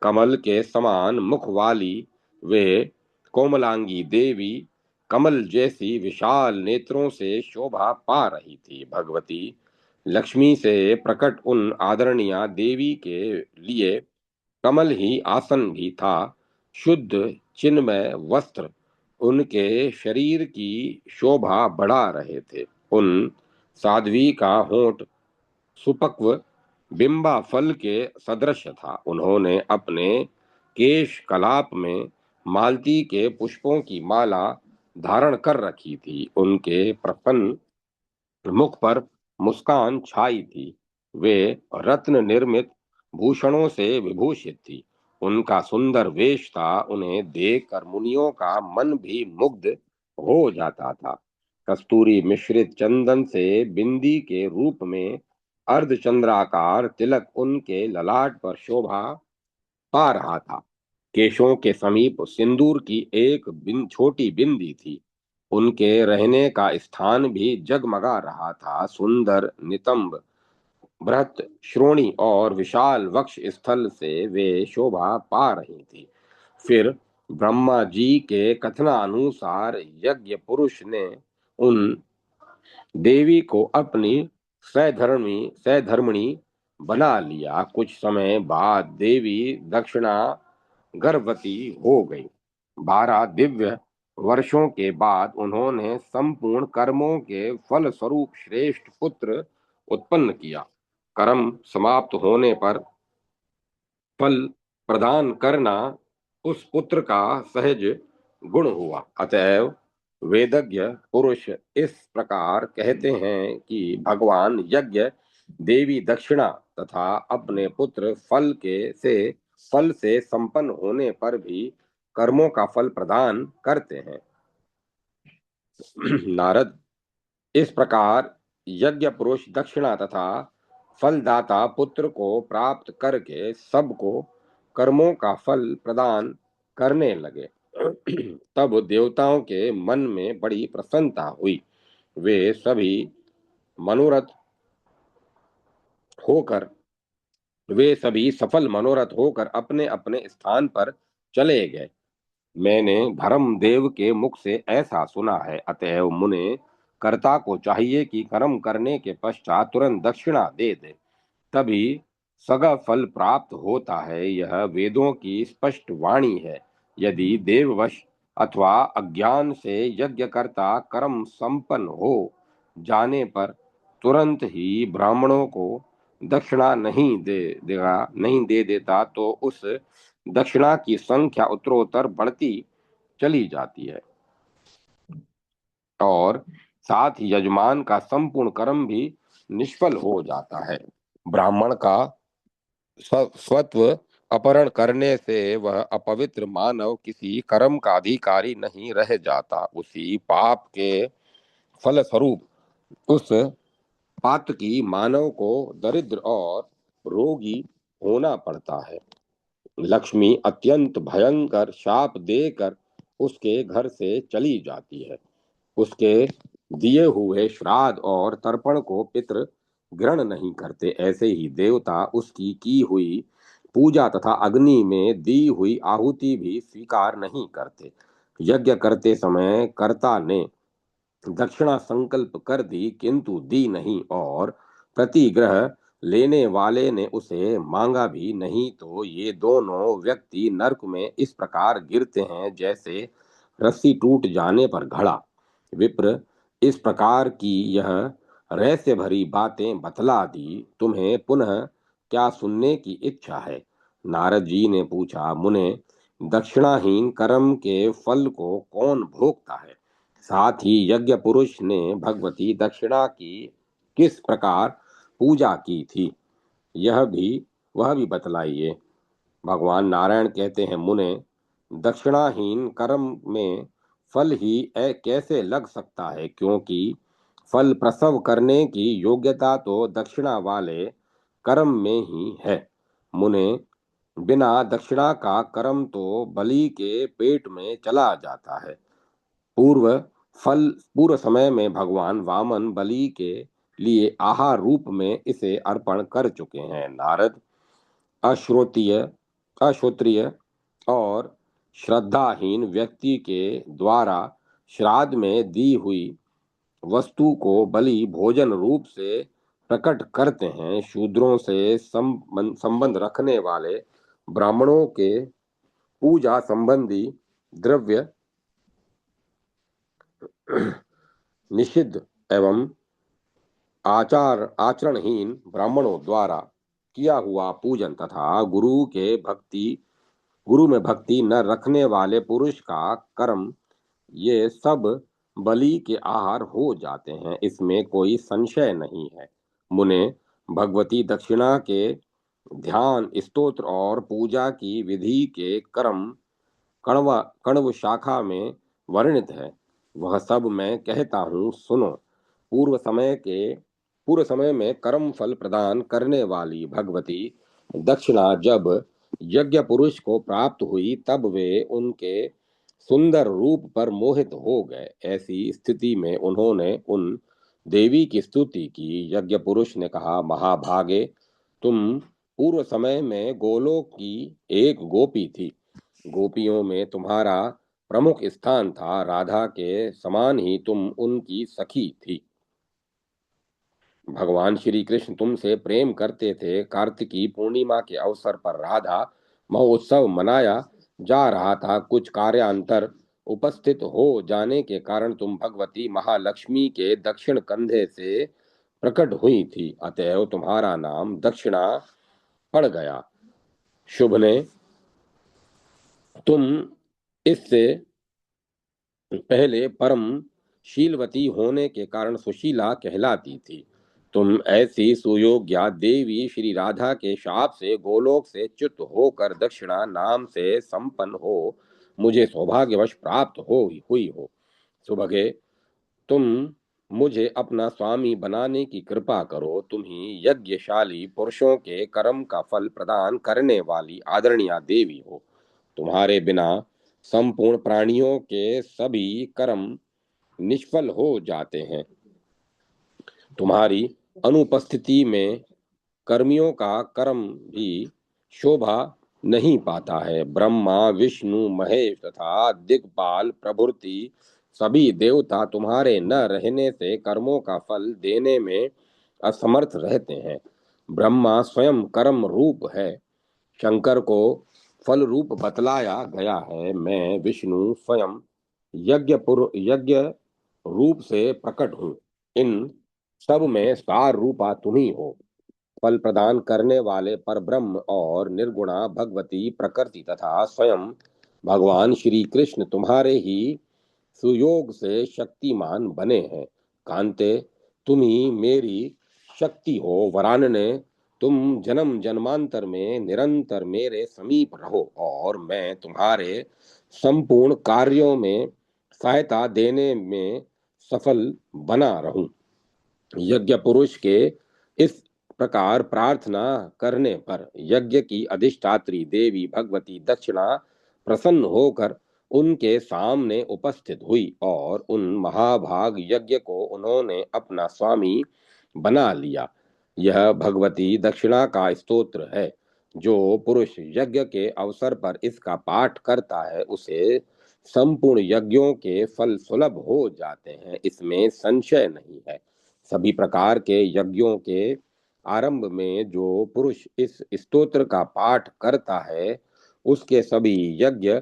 कमल के समान मुख वाली वे कोमलांगी देवी कमल जैसी विशाल नेत्रों से शोभा पा रही थी। भगवती लक्ष्मी से प्रकट उन आदरणीय देवी के लिए कमल ही आसन भी था। शुद्ध चिन्मय वस्त्र उनके शरीर की शोभा बढ़ा रहे थे। उन साध्वी का होंठ सुपक्व बिंबा फल के सदृश था। उन्होंने अपने केश कलाप में मालती के पुष्पों की माला धारण कर रखी थी। उनके प्रसन्न मुख पर मुस्कान छाई थी। वे रत्न निर्मित भूषणों से विभूषित थी। उनका सुंदर वेश था। उन्हें देखकर मुनियों का मन भी मुग्ध हो जाता था। कस्तूरी मिश्रित चंदन से बिंदी के रूप में अर्धचंद्राकार तिलक उनके ललाट पर शोभा पा रहा था। केशों के समीप सिंदूर की एक छोटी बिंदी थी। उनके रहने का स्थान भी जगमगा रहा था। सुंदर नितंब बृहत श्रोणी और विशाल वक्ष स्थल से वे शोभा पा रही थी। फिर ब्रह्मा जी के कथनानुसार यज्ञ पुरुष ने उन देवी को अपनी सैधर्मिणी बना लिया। कुछ समय बाद देवी दक्षिणा गर्भवती हो गई। 12 दिव्य वर्षों के बाद उन्होंने संपूर्ण कर्मों के फल स्वरूप श्रेष्ठ पुत्र उत्पन्न किया। कर्म समाप्त होने पर फल प्रदान करना उस पुत्र का सहज गुण हुआ। अतएव वेदज्ञ पुरुष इस प्रकार कहते हैं कि भगवान यज्ञ देवी दक्षिणा तथा अपने पुत्र फल से संपन्न होने पर भी कर्मों का फल प्रदान करते हैं। नारद, इस प्रकार यज्ञ पुरुष दक्षिणा तथा फलदाता पुत्र को प्राप्त करके सबको कर्मों का फल प्रदान करने लगे। तब देवताओं के मन में बड़ी प्रसन्नता हुई। वे सभी मनोरथ होकर वे सभी सफल मनोरथ होकर अपने अपने स्थान पर चले गए। मैंने धर्मदेव के मुख से ऐसा सुना है। अतएव मुने कर्ता को चाहिए कि कर्म करने के पश्चात तुरंत दक्षिणा दे दे, तभी सगा फल प्राप्त होता है। यह वेदों की स्पष्ट वाणी है। यदि देववश अथवा अज्ञान से यज्ञकर्ता कर्म संपन्न हो जाने पर तुरंत ही ब्राह्मणों को दक्षिणा नहीं दे देता तो उस दक्षिणा की संख्या उत्तरोत्तर बढ़ती चली जाती है और साथ ही यजमान का संपूर्ण कर्म भी निष्फल हो जाता है। ब्राह्मण का स्वत्व अपहरण करने से वह अपवित्र मानव किसी कर्म का अधिकारी नहीं रह जाता। उसी पाप के फलस्वरूप उस पात्र की मानव को दरिद्र और रोगी होना पड़ता है। लक्ष्मी अत्यंत भयंकर शाप देकर उसके घर से चली जाती है। उसके दिए हुए श्राद्ध और तर्पण को पितृ ग्रहण नहीं करते। ऐसे ही देवता उसकी की हुई पूजा तथा अग्नि में दी हुई आहुति भी स्वीकार नहीं करते। यज्ञ करते समय कर्ता ने दक्षिणा संकल्प कर दी किंतु दी नहीं और प्रतिग्रह लेने वाले ने उसे मांगा भी नहीं, तो ये दोनों व्यक्ति नरक में इस प्रकार गिरते हैं जैसे रस्सी टूट जाने पर घड़ा। विप्र, इस प्रकार की यह रहस्य भरी बातें बतला दी, तुम्हें पुनः क्या सुनने की इच्छा है? नारद जी ने पूछा, मुने, दक्षिणाहीन कर्म के फल को कौन भोगता है? साथ ही यज्ञ पुरुष ने भगवती दक्षिणा की किस प्रकार पूजा की थी, यह भी वह भी बतलाइए। भगवान नारायण कहते हैं, मुने, दक्षिणाहीन कर्म में फल ही कैसे लग सकता है, क्योंकि फल प्रसव करने की योग्यता तो दक्षिणा वाले कर्म में ही है। मुने, बिना दक्षिणा का कर्म तो बलि के पेट में चला जाता है। पूर्व पूर्व समय में भगवान वामन बलि के लिए आहार रूप में इसे अर्पण कर चुके हैं। नारद, अश्रोतीय अश्रोत्रिय और श्रद्धाहीन व्यक्ति के द्वारा श्राद्ध में दी हुई वस्तु को बलि भोजन रूप से प्रकट करते हैं। शूद्रों से संबंध रखने वाले ब्राह्मणों के पूजा संबंधी द्रव्य निषिद्ध एवं आचरणहीन ब्राह्मणों द्वारा किया हुआ पूजन तथा गुरु में भक्ति न रखने वाले पुरुष का कर्म, ये सब बलि के आहार हो जाते हैं, इसमें कोई संशय नहीं है। मुने, भगवती दक्षिणा के ध्यान, स्तोत्र और पूजा की विधि के कर्म कण्व शाखा में वर्णित है, वह सब मैं कहता हूँ, सुनो। पूर्व समय के पूर्व समय में कर्म फल प्रदान करने वाली भगवती दक्षिणा जब यज्ञ पुरुष को प्राप्त हुई, तब वे उनके सुंदर रूप पर मोहित हो गए। ऐसी स्थिति में उन्होंने उन देवी की स्तुति की। यज्ञ पुरुष ने कहा, महाभागे, तुम पूर्व समय में गोलोक की एक गोपी थी। गोपियों में तुम्हारा प्रमुख स्थान था। राधा के समान ही तुम उनकी सखी थी। भगवान श्री कृष्ण तुमसे प्रेम करते थे। कार्तिकी पूर्णिमा के अवसर पर राधा महोत्सव मनाया जा रहा था। कुछ कार्यांतर उपस्थित हो जाने के कारण तुम भगवती महालक्ष्मी के दक्षिण कंधे से प्रकट हुई थी, अतएव तुम्हारा नाम दक्षिणा पड़ गया। शुभ ने, तुम इससे पहले परम शीलवती होने के कारण सुशीला कहलाती थी। तुम ऐसी सुयोग्या देवी श्री राधा के शाप से गोलोक से च्युत होकर दक्षिणा नाम से संपन्न हो मुझे सौभाग्यवश प्राप्त हुई हो। सुभगे, तुम मुझे अपना स्वामी बनाने की कृपा करो। तुम ही यज्ञशाली पुरुषों के कर्म का फल प्रदान करने वाली आदरणीय देवी हो। तुम्हारे बिना संपूर्ण प्राणियों के सभी कर्म निष्फल हो जाते हैं। तुम्हारी अनुपस्थिति में कर्मियों का कर्म भी शोभा नहीं पाता है। ब्रह्मा, विष्णु, महेश तथा दिक्पाल प्रभृति सभी देवता तुम्हारे न रहने से कर्मों का फल देने में असमर्थ रहते हैं। ब्रह्मा स्वयं कर्म रूप है, शंकर को फल रूप बतलाया गया है। मैं विष्णु स्वयं यज्ञ रूप से प्रकट हूँ। इन सब में सार रूपा तुम्ही हो। फल प्रदान करने वाले पर ब्रह्म और निर्गुणा भगवती प्रकृति तथा स्वयं भगवान श्री कृष्ण तुम्हारे ही सुयोग से शक्तिमान बने हैं। कांते, तुम ही मेरी शक्ति हो। वरानने, तुम जन्म जन्मांतर में निरंतर मेरे समीप रहो और मैं तुम्हारे संपूर्ण कार्यों में सहायता देने में सफल बना रहूं। यज्ञ पुरुष के इस प्रकार प्रार्थना करने पर यज्ञ की अधिष्ठात्री देवी भगवती दक्षिणा प्रसन्न होकर उनके सामने उपस्थित हुई और उन महाभाग यज्ञ को उन्होंने अपना स्वामी बना लिया। यह भगवती दक्षिणा का स्तोत्र है। जो पुरुष यज्ञ के अवसर पर इसका पाठ करता है, उसे संपूर्ण यज्ञों के फल सुलभ हो जाते हैं, इसमें संशय नहीं है। सभी प्रकार के यज्ञों के आरंभ में जो पुरुष इस स्तोत्र का पाठ करता है, उसके सभी यज्ञ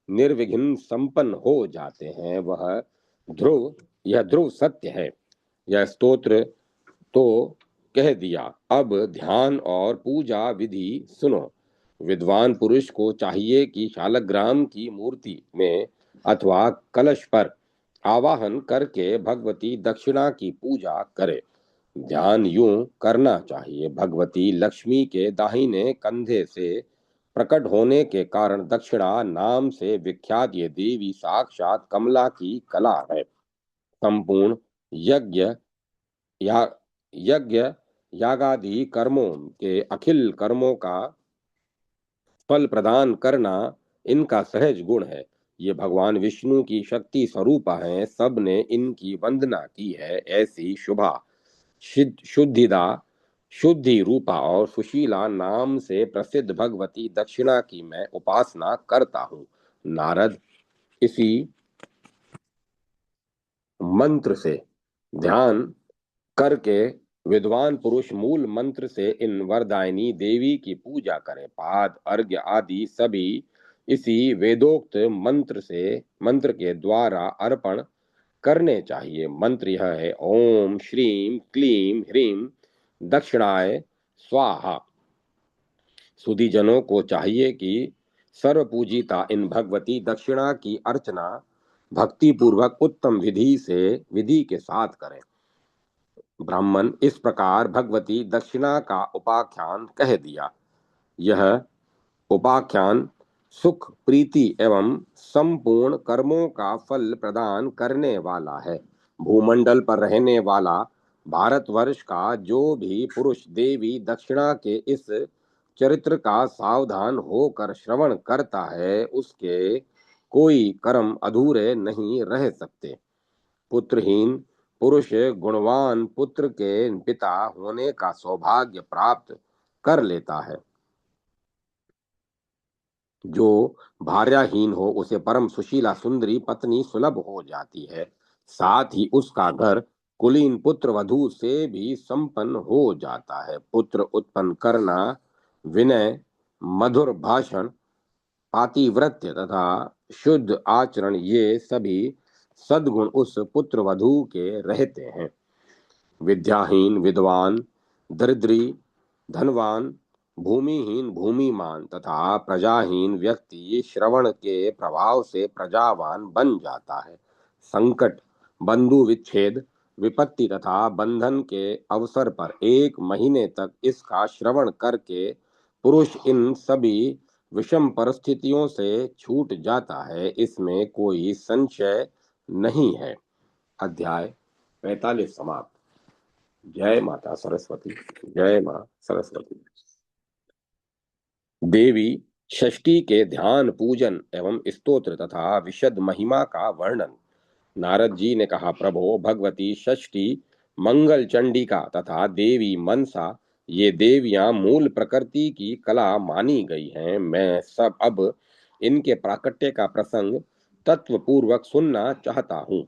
निर्विघ्न संपन्न हो जाते हैं। वह ध्रुव यह ध्रुव सत्य है। यह स्तोत्र तो कह दिया, अब ध्यान और पूजा विधि सुनो। विद्वान पुरुष को चाहिए कि शालग्राम की मूर्ति में अथवा कलश पर आवाहन करके भगवती दक्षिणा की पूजा करे। ध्यान यूं करना चाहिए, भगवती लक्ष्मी के दाहिने कंधे से प्रकट होने के कारण दक्षिणा नाम से विख्यात ये देवी साक्षात कमला की कला है। संपूर्ण यज्ञ या यज्ञ यागादि कर्मों के अखिल कर्मों का फल प्रदान करना इनका सहज गुण है। ये भगवान विष्णु की शक्ति स्वरूपा हैं, सब ने इनकी वंदना की है। ऐसी शुभा शुद्धिदा शुद्धि रूपा और सुशीला नाम से प्रसिद्ध भगवती दक्षिणा की मैं उपासना करता हूँ। नारद इसी मंत्र से ध्यान करके विद्वान पुरुष मूल मंत्र से इन वरदायिनी देवी की पूजा करें। पाद अर्घ्य आदि सभी इसी वेदोक्त मंत्र के द्वारा अर्पण करने चाहिए। मंत्र यह है, ओम श्रीम क्लीम ह्रीम दक्षिणाय स्वाहा। सुधी जनों को चाहिए कि सर्व पूजिता इन भगवती दक्षिणा की अर्चना भक्ति पूर्वक उत्तम विधि के साथ करें। ब्राह्मण इस प्रकार भगवती दक्षिणा का उपाख्यान कह दिया। यह उपाख्यान सुख प्रीति एवं संपूर्ण कर्मों का फल प्रदान करने वाला है। भूमंडल पर रहने वाला भारतवर्ष का जो भी पुरुष देवी दक्षिणा के इस चरित्र का सावधान होकर श्रवण करता है, उसके कोई कर्म अधूरे नहीं रह सकते। पुत्रहीन पुरुष गुणवान पुत्र के पिता होने का सौभाग्य प्राप्त कर लेता है। जो भार्याहीन हो उसे परम सुशीला सुंदरी पत्नी सुलभ हो जाती है। साथ ही उसका घर कुलीन पुत्र वधु से भी संपन्न हो जाता है। पुत्र उत्पन्न करना, विनय, मधुर भाषण, पातिव्रत्य तथा शुद्ध आचरण, ये सभी सद्गुण उस पुत्र वधु के रहते हैं। विद्याहीन विद्वान, दरिद्री धनवान, भूमिहीन भूमिमान तथा प्रजाहीन व्यक्ति श्रवण के प्रभाव से प्रजावान बन जाता है। संकट, बंधु विच्छेद, विपत्ति तथा बंधन के अवसर पर 1 महीने तक इसका श्रवण करके पुरुष इन सभी विषम परिस्थितियों से छूट जाता है, इसमें कोई संशय नहीं है। अध्याय 45 समाप्त। जय माता सरस्वती। जय मां सरस्वती। देवी षष्ठी के ध्यान पूजन एवं स्तोत्र तथा विशद महिमा का वर्णन। नारद जी ने कहा, प्रभो, भगवती षष्ठी, मंगल चंडिका तथा देवी मनसा, ये देवियां मूल प्रकृति की कला मानी गई हैं। मैं सब अब इनके प्राकट्य का प्रसंग तत्व पूर्वक सुनना चाहता हूँ।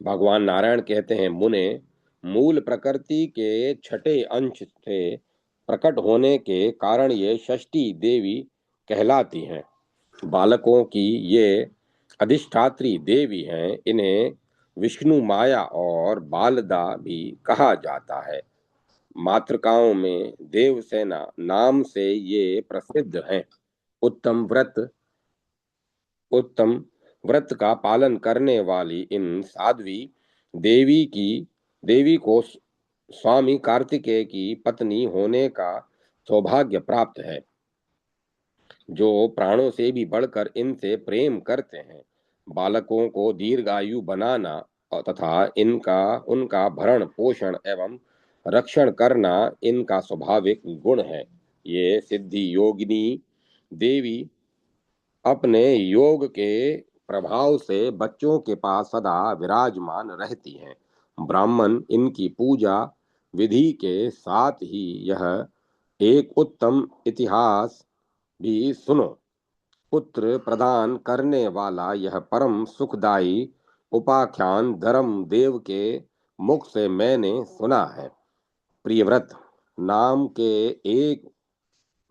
भगवान नारायण कहते हैं, मुने, मूल प्रकृति के छठे अंश से प्रकट होने के कारण ये षष्ठी देवी कहलाती हैं। बालकों की ये अधिष्ठात्री देवी हैं। इन्हें विष्णु माया और बालदा भी कहा जाता है। मातृकाओं में देवसेना नाम से ये प्रसिद्ध हैं। उत्तम व्रत का पालन करने वाली इन साध्वी देवी को स्वामी कार्तिकेय की पत्नी होने का सौभाग्य प्राप्त है, जो प्राणों से भी बढ़कर इनसे प्रेम करते हैं। बालकों को दीर्घायु बनाना तथा उनका भरण पोषण एवं रक्षण करना इनका स्वाभाविक गुण है। ये सिद्धि योगिनी देवी अपने योग के प्रभाव से बच्चों के पास सदा विराजमान रहती हैं। ब्राह्मण इनकी पूजा विधि के साथ ही यह एक उत्तम इतिहास भी सुनो। पुत्र प्रदान करने वाला यह परम सुखदायी उपाख्यान धर्म देव के मुख से मैंने सुना है। प्रियव्रत नाम के एक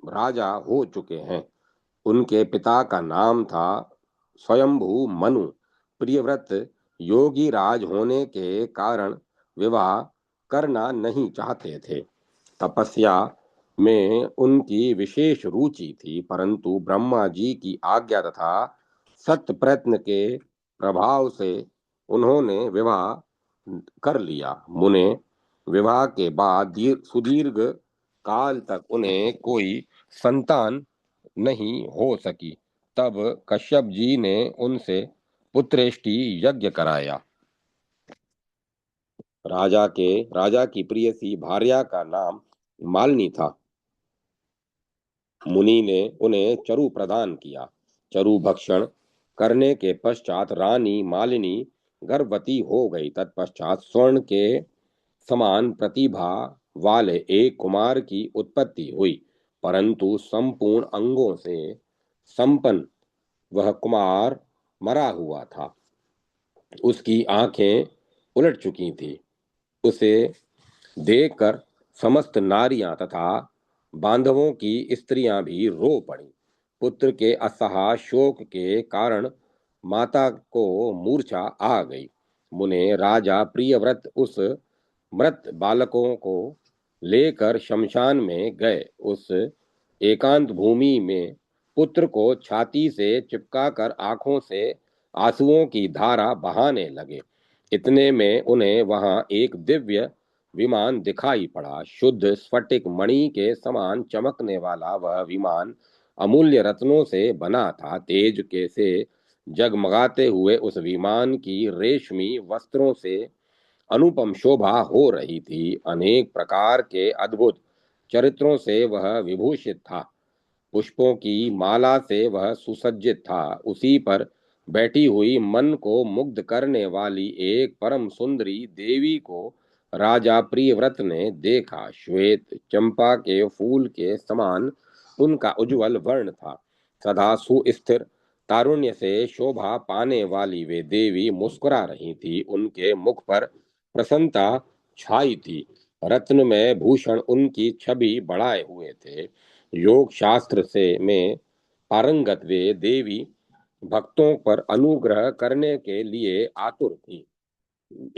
राजा हो चुके हैं। उनके पिता का नाम था स्वयंभू मनु। प्रियव्रत योगी राज होने के कारण विवाह करना नहीं चाहते थे। तपस्या में उनकी विशेष रुचि थी, परंतु ब्रह्मा जी की आज्ञा तथा सत्य प्रयत्न के प्रभाव से उन्होंने विवाह कर लिया। मुने विवाह के बाद सुदीर्घ काल तक उन्हें कोई संतान नहीं हो सकी। तब कश्यप जी ने उनसे पुत्रेष्टि यज्ञ कराया। राजा की प्रियसी भार्या का नाम मालिनी था। मुनि ने उन्हें चरु प्रदान किया। चरु भक्षण करने के पश्चात रानी मालिनी गर्भवती हो गई। तत्पश्चात स्वर्ण के समान प्रतिभा वाले एक कुमार की उत्पत्ति हुई, परंतु संपूर्ण अंगों से संपन्न वह कुमार मरा हुआ था। उसकी आंखें उलट चुकी थी। उसे देखकर समस्त नारियां तथा बांधवों की स्त्रियां भी रो पड़ी। पुत्र के असहाय शोक के कारण माता को मूर्छा आ गई। मुने राजा प्रियव्रत उस मृत बालकों को लेकर शमशान में गए। उस एकांत भूमि में पुत्र को छाती से चिपकाकर आंखों से आंसुओं की धारा बहाने लगे। इतने में उन्हें वहां एक दिव्य विमान दिखाई पड़ा। शुद्ध स्फटिक मणि के समान चमकने वाला वह विमान अमूल्य रत्नों से बना था। तेज के से जगमगाते हुए उस विमान की रेशमी वस्त्रों से अनुपम शोभा हो रही थी। अनेक प्रकार के अद्भुत चरित्रों से वह विभूषित था। पुष्पों की माला से वह सुसज्जित था। उसी पर बैठी हुई मन को मुग्ध करने वाली एक परम सुंदरी देवी को राजा प्रियव्रत ने देखा। श्वेत चंपा के फूल के समान उनका उज्जवल वर्ण था। सदा सुस्थिर तारुण्य से शोभा पाने वाली वे देवी मुस्कुरा रही थी। उनके मुख पर प्रसन्नता छाई थी। रत्न में भूषण उनकी छवि बढ़ाए हुए थे। योग शास्त्र से में पारंगत वे देवी भक्तों पर अनुग्रह करने के लिए आतुर थी।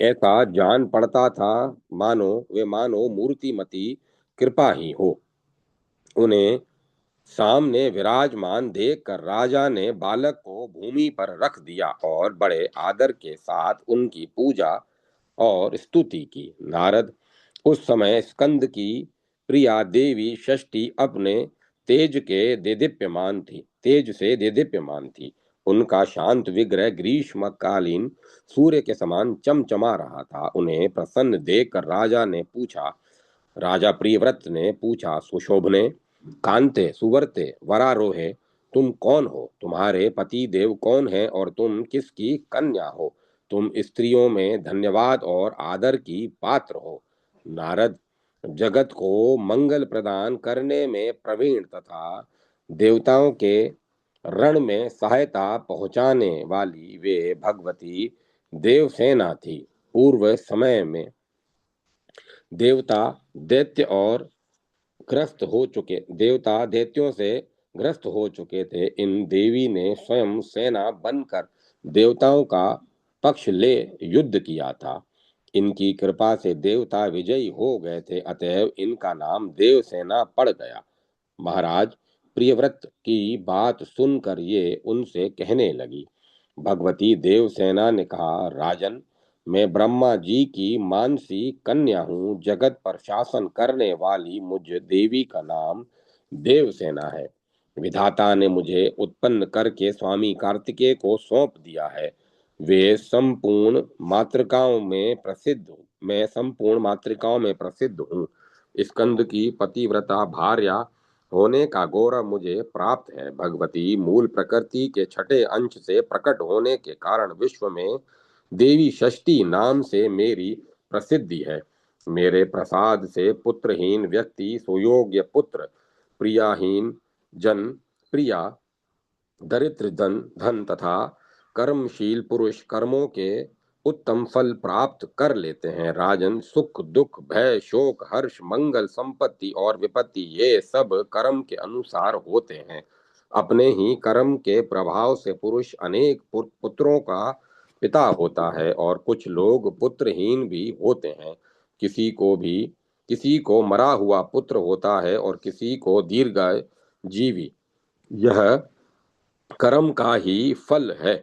ऐसा जान पड़ता था मानो मूर्तिमती कृपा ही हो। उन्हें सामने विराजमान देखकर राजा ने बालक को भूमि पर रख दिया और बड़े आदर के साथ उनकी पूजा और स्तुति की। नारद उस समय स्कंद की प्रिया देवी षष्ठी अपने तेज से देदीप्यमान थी। उनका शांत विग्रह ग्रीष्मकालीन सूर्य के समान चमचमा रहा था। उन्हें प्रसन्न देखकर राजा प्रियव्रत ने पूछा, सुशोभने, कांते, सुवर्ते, वरारोहे, तुम कौन हो? तुम्हारे पति देव कौन है और तुम किसकी कन्या हो? तुम स्त्रियों में धन्यवाद और आदर की पात्र हो। नारद, जगत को मंगल प्रदान करने में प्रवीण तथा देवताओं के रण में सहायता पहुंचाने वाली वे भगवती देवसेना थी। पूर्व समय में देवता दैत्य और देवता दैत्यों से ग्रस्त हो चुके थे। इन देवी ने स्वयं सेना बनकर देवताओं का पक्ष ले युद्ध किया था। इनकी कृपा से देवता विजयी हो गए थे, अतएव इनका नाम देवसेना पड़ गया। महाराज, प्रियव्रत की बात सुनकर ये उनसे कहने लगी। भगवती देवसेना ने कहा, राजन, मैं ब्रह्मा जी की मानसी कन्या हूँ। जगत पर शासन करने वाली मुझ देवी का नाम देवसेना है। विधाता ने मुझे उत्पन्न करके स्वामी कार्तिकेय को सौंप दिया है। वे संपूर्ण मातृकाओं में प्रसिद्ध हूँ। स्कंद की पतिव्रता भार्या होने का गौरव मुझे प्राप्त है। भगवती मूल प्रकृति के छठे अंश से प्रकट होने के कारण विश्व में देवी षष्ठी नाम से मेरी प्रसिद्धि है। मेरे प्रसाद से पुत्रहीन व्यक्ति सुयोग्य पुत्र, प्रियाहीन जन प्रिया, दरिद्र धन तथा कर्मशील पुरुष कर्मों के उत्तम फल प्राप्त कर लेते हैं। राजन, सुख दुख भय शोक हर्ष मंगल संपत्ति और विपत्ति ये सब कर्म के अनुसार होते हैं। अपने ही कर्म के प्रभाव से पुरुष अनेक पुत्रों का पिता होता है और कुछ लोग पुत्रहीन भी होते हैं। किसी को मरा हुआ पुत्र होता है और किसी को दीर्घजीवी। यह कर्म का ही फल है।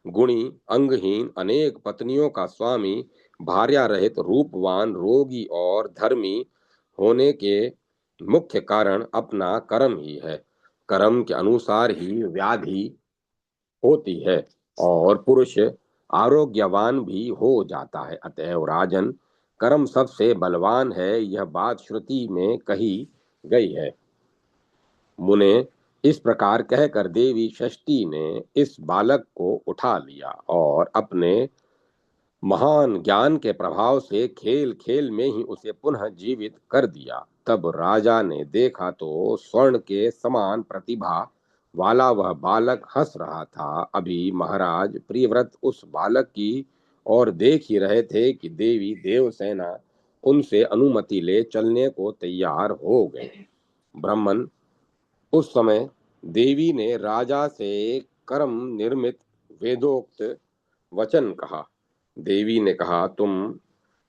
गुणी, अंगहीन, अनेक पत्नियों का स्वामी, भार्या रहित, रूपवान, रोगी और धर्मी होने के मुख्य कारण अपना कर्म ही है। कर्म के अनुसार ही व्याधि होती है और पुरुष आरोग्यवान भी हो जाता है। अतएव राजन, कर्म सबसे बलवान है, यह बात श्रुति में कही गई है। मुने, इस प्रकार कहकर देवी षष्ठी ने इस बालक को उठा लिया और अपने महान ज्ञान के प्रभाव से खेल खेल में ही उसे पुनः जीवित कर दिया। तब राजा ने देखा तो स्वर्ण के समान प्रतिभा वाला वह बालक हंस रहा था। अभी महाराज प्रियव्रत उस बालक की और देख ही रहे थे कि देवी देवसेना उनसे अनुमति ले चलने को तैयार हो गए। ब्राह्मण, उस समय देवी ने राजा से कर्म निर्मित वेदोक्त वचन कहा। देवी ने कहा, तुम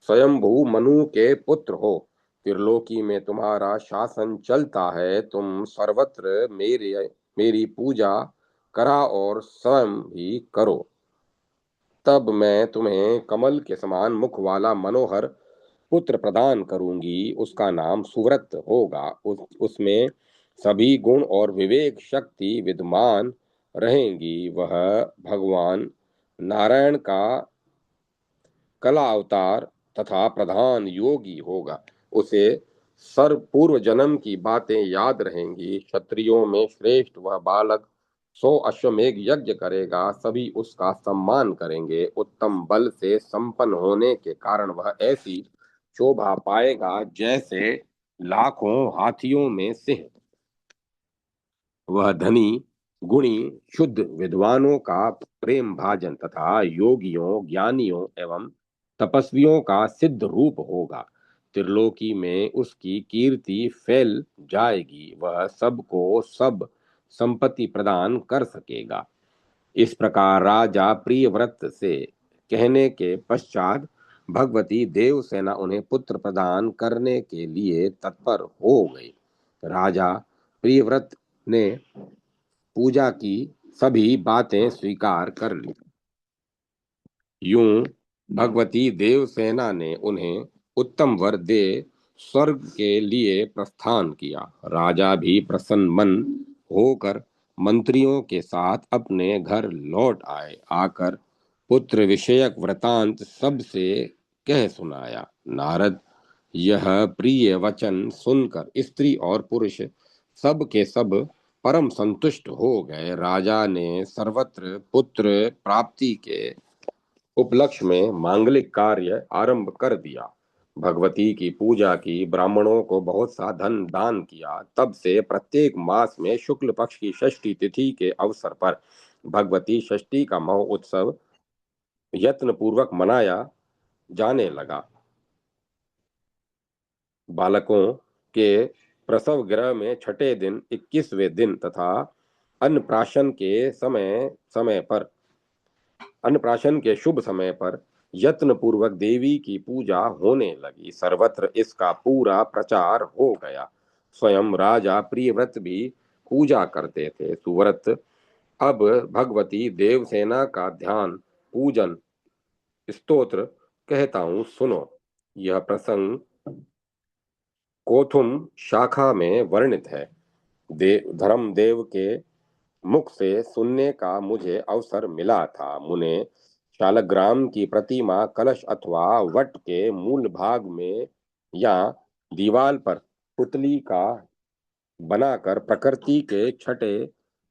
स्वयंभू मनु के पुत्र हो, त्रिलोकी में तुम्हारा शासन चलता है, तुम सर्वत्र मेरी पूजा करा और स्वयं भी करो। तब मैं तुम्हें कमल के समान मुख वाला मनोहर पुत्र प्रदान करूंगी। उसका नाम सुव्रत होगा। उसमें सभी गुण और विवेक शक्ति विद्यमान रहेंगी। वह भगवान नारायण का कला अवतार तथा प्रधान योगी होगा। उसे सर्व पूर्व जन्म की बातें याद रहेंगी। क्षत्रियों में श्रेष्ठ वह बालक 100 अश्वमेघ यज्ञ करेगा, सभी उसका सम्मान करेंगे। उत्तम बल से संपन्न होने के कारण वह ऐसी शोभा पाएगा जैसे लाखों हाथियों में सिंह। वह धनी, गुणी, शुद्ध, विद्वानों का प्रेम भाजन तथा योगियों, ज्ञानियों एवं तपस्वियों का सिद्ध रूप होगा। त्रिलोकी में उसकी कीर्ति फैल जाएगी। वह सबको सब संपत्ति प्रदान कर सकेगा। इस प्रकार राजा प्रियव्रत से कहने के पश्चात भगवती देवसेना उन्हें पुत्र प्रदान करने के लिए तत्पर हो गई। राजा प्रियव्रत ने पूजा की सभी बातें स्वीकार कर ली। यूं भगवती देवसेना ने उन्हें उत्तम वर दे स्वर्ग के लिए प्रस्थान किया। राजा भी प्रसन्न मन होकर मंत्रियों के साथ अपने घर लौट आए। आकर पुत्र विषयक वृतांत सबसे कह सुनाया। नारद, यह प्रिय वचन सुनकर स्त्री और पुरुष सब के सब परम संतुष्ट हो गए। राजा ने सर्वत्र पुत्र प्राप्ति के उपलक्ष्य में मांगलिक कार्य आरंभ कर दिया। भगवती की पूजा की, ब्राह्मणों को बहुत सा धन दान किया। तब से प्रत्येक मास में शुक्ल पक्ष की षष्ठी तिथि के अवसर पर भगवती षष्ठी का महोत्सव यत्न पूर्वक मनाया जाने लगा। बालकों के प्रसव गृह में छठे दिन, 21वें दिन तथा अन्नप्राशन के अन्नप्राशन के शुभ समय पर यत्न पूर्वक देवी की पूजा होने लगी। सर्वत्र इसका पूरा प्रचार हो गया। स्वयं राजा प्रियव्रत भी पूजा करते थे। सुव्रत, अब भगवती देवसेना का ध्यान, पूजन, स्तोत्र कहता हूँ, सुनो। यह प्रसंग कोथुम शाखा में वर्णित है। धर्मदेव के मुख से सुनने का मुझे अवसर मिला था। मुने, शालग्राम की प्रतिमा कलश अथवा वट के मूल भाग में या दीवाल पर पुतली का बनाकर प्रकृति के छठे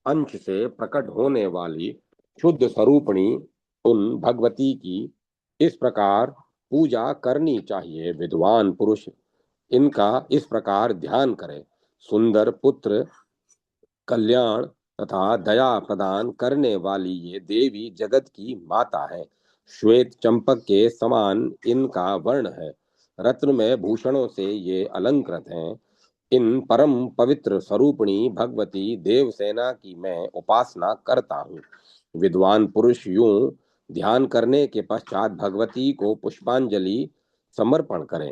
अंश से प्रकट होने वाली शुद्ध स्वरूपणी उन भगवती की इस प्रकार पूजा करनी चाहिए। विद्वान पुरुष इनका इस प्रकार ध्यान करें। सुंदर पुत्र, कल्याण तथा दया प्रदान करने वाली ये देवी जगत की माता है। श्वेत चंपक के समान इनका वर्ण है। रत्नमय भूषणों से ये अलंकृत हैं। इन परम पवित्र स्वरूपिणी भगवती देवसेना की मैं उपासना करता हूँ। विद्वान पुरुष यूं ध्यान करने के पश्चात भगवती को पुष्पांजलि समर्पण करें।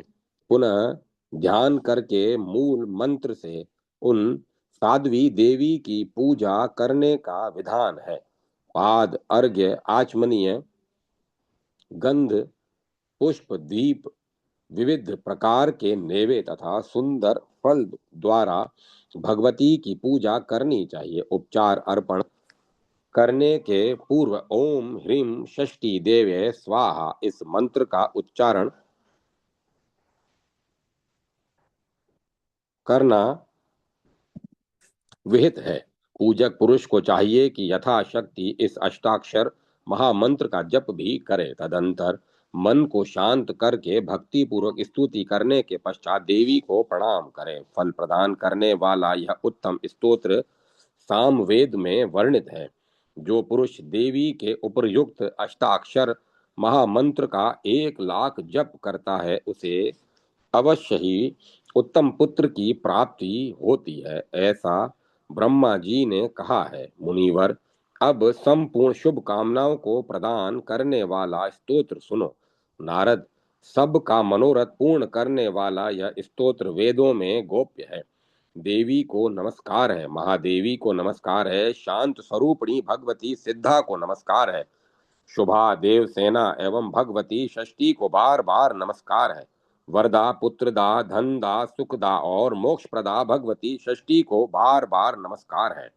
पुनः ध्यान करके मूल मंत्र से उन साध्वी देवी की पूजा करने का विधान है। पाद अर्घ्य आचमनीय गंध पुष्प दीप विविध प्रकार के नेवे तथा सुंदर फल द्वारा भगवती की पूजा करनी चाहिए। उपचार अर्पण करने के पूर्व ओम ह्रीम षष्ठी देवे स्वाहा इस मंत्र का उच्चारण करना विहित है। पूजक पुरुष को चाहिए कि यथाशक्ति इस अष्टाक्षर महामंत्र का जप भी करे। तदंतर मन को शांत करके भक्ति पूर्वक स्तुति करने के पश्चात देवी को प्रणाम करें। फल प्रदान करने वाला यह उत्तम स्तोत्र सामवेद में वर्णित है। जो पुरुष देवी के उपर्युक्त अष्टाक्षर महामंत्र का 1,00,000 जप करता है उसे अवश्य ही उत्तम पुत्र की प्राप्ति होती है, ऐसा ब्रह्मा जी ने कहा है। मुनिवर, अब संपूर्ण शुभ कामनाओं को प्रदान करने वाला स्तोत्र सुनो। नारद, सबका मनोरथ पूर्ण करने वाला यह स्तोत्र वेदों में गोप्य है। देवी को नमस्कार है, महादेवी को नमस्कार है, शांत स्वरूपणी भगवती सिद्धा को नमस्कार है, शुभा देवसेना एवं भगवती षष्ठी को बार बार नमस्कार है। वरदा पुत्रदा धनदा सुखदा और मोक्ष प्रदा भगवती षष्ठी को बार बार नमस्कार है।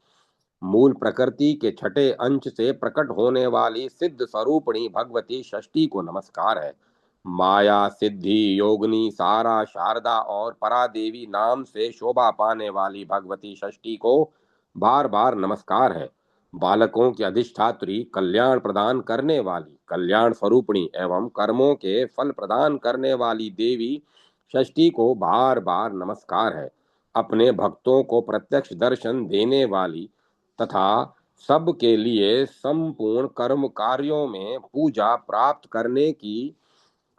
मूल प्रकृति के छठे अंश से प्रकट होने वाली सिद्ध स्वरूपणी भगवती षष्ठी को नमस्कार है। माया सिद्धि योगिनी सारा शारदा और परादेवी नाम से शोभा पाने वाली भगवती षष्ठी को बार बार नमस्कार है। बालकों की अधिष्ठात्री कल्याण प्रदान करने वाली कल्याण स्वरूपणी एवं कर्मों के फल प्रदान करने वाली देवी षष्ठी को बार बार नमस्कार है। अपने भक्तों को प्रत्यक्ष दर्शन देने वाली तथा सबके लिए संपूर्ण कर्म कार्यों में पूजा प्राप्त करने की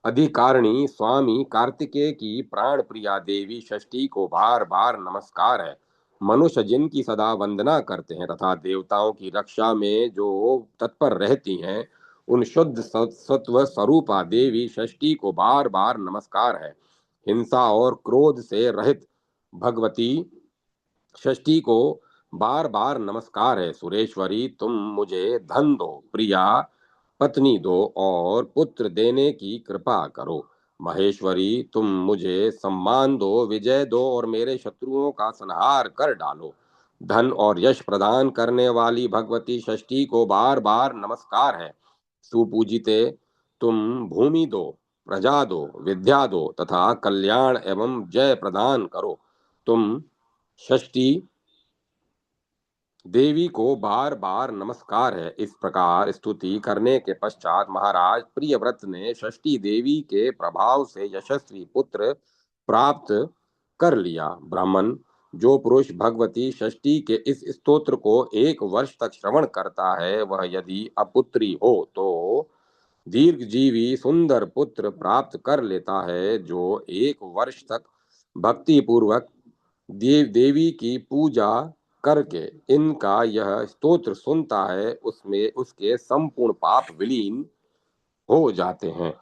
अधिकारिणी स्वामी कार्तिकेय की प्राण प्रिया देवी षष्ठी को बार बार नमस्कार है। मनुष्य जिनकी सदा वंदना करते हैं तथा देवताओं की रक्षा में जो तत्पर रहती हैं, उन शुद्ध सत्व स्वरूपा देवी षष्ठी को बार बार नमस्कार है। हिंसा और क्रोध से रहित भगवती षष्ठी को बार बार नमस्कार है। सुरेश्वरी, तुम मुझे धन दो, प्रिया पत्नी दो और पुत्र देने की कृपा करो। महेश्वरी, तुम मुझे सम्मान दो, विजय दो और मेरे शत्रुओं का संहार कर डालो। धन और यश प्रदान करने वाली भगवती षष्ठी को बार बार नमस्कार है। सुपूजिते, तुम भूमि दो, प्रजा दो, विद्या दो तथा कल्याण एवं जय प्रदान करो। तुम षष्ठी देवी को बार बार नमस्कार है। इस प्रकार स्तुति करने के पश्चात महाराज प्रियव्रत ने षष्ठी देवी के प्रभाव से यशस्वी पुत्र प्राप्त कर लिया। ब्राह्मण, जो पुरुष भगवती षष्ठी के इस स्तोत्र को 1 वर्ष तक श्रवण करता है, वह यदि अपुत्री हो तो दीर्घजीवी सुंदर पुत्र प्राप्त कर लेता है। जो 1 वर्ष तक भक्ति पूर्वक देवी की पूजा करके इनका यह स्तोत्र सुनता है, उसमें उसके संपूर्ण पाप विलीन हो जाते हैं।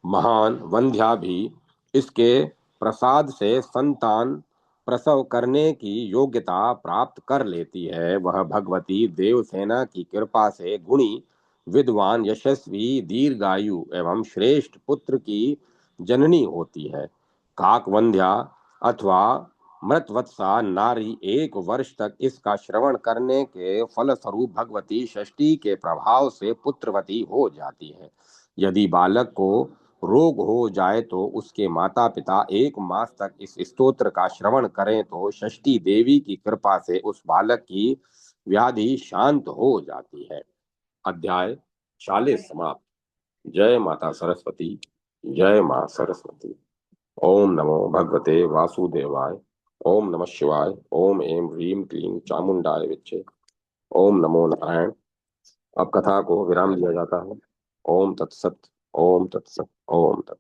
महान वंध्या भी इसके प्रसाद से संतान प्रसव करने की योग्यता प्राप्त कर लेती है। वह भगवती देवसेना की कृपा से गुणी विद्वान यशस्वी दीर्घायु एवं श्रेष्ठ पुत्र की जननी होती है। काकवंध्या अथवा मृतवत्सा नारी 1 वर्ष तक इसका श्रवण करने के फलस्वरूप भगवती षष्ठी के प्रभाव से पुत्रवती हो जाती है। यदि बालक को रोग हो जाए तो उसके माता पिता 1 मास तक इस स्तोत्र का श्रवण करें तो षष्ठी देवी की कृपा से उस बालक की व्याधि शांत हो जाती है। अध्याय 40 समाप्त। जय माता सरस्वती। जय मां सरस्वती। ओम नमो भगवते वासुदेवाय। ओम नमः शिवाय। ओम ऐं ह्रीं क्लीं चामुंडाय विच्चे। ओम नमो नारायण। अब कथा को विराम दिया जाता है। ओम तत्सत। ओम तत्सत। ओम तत्सत।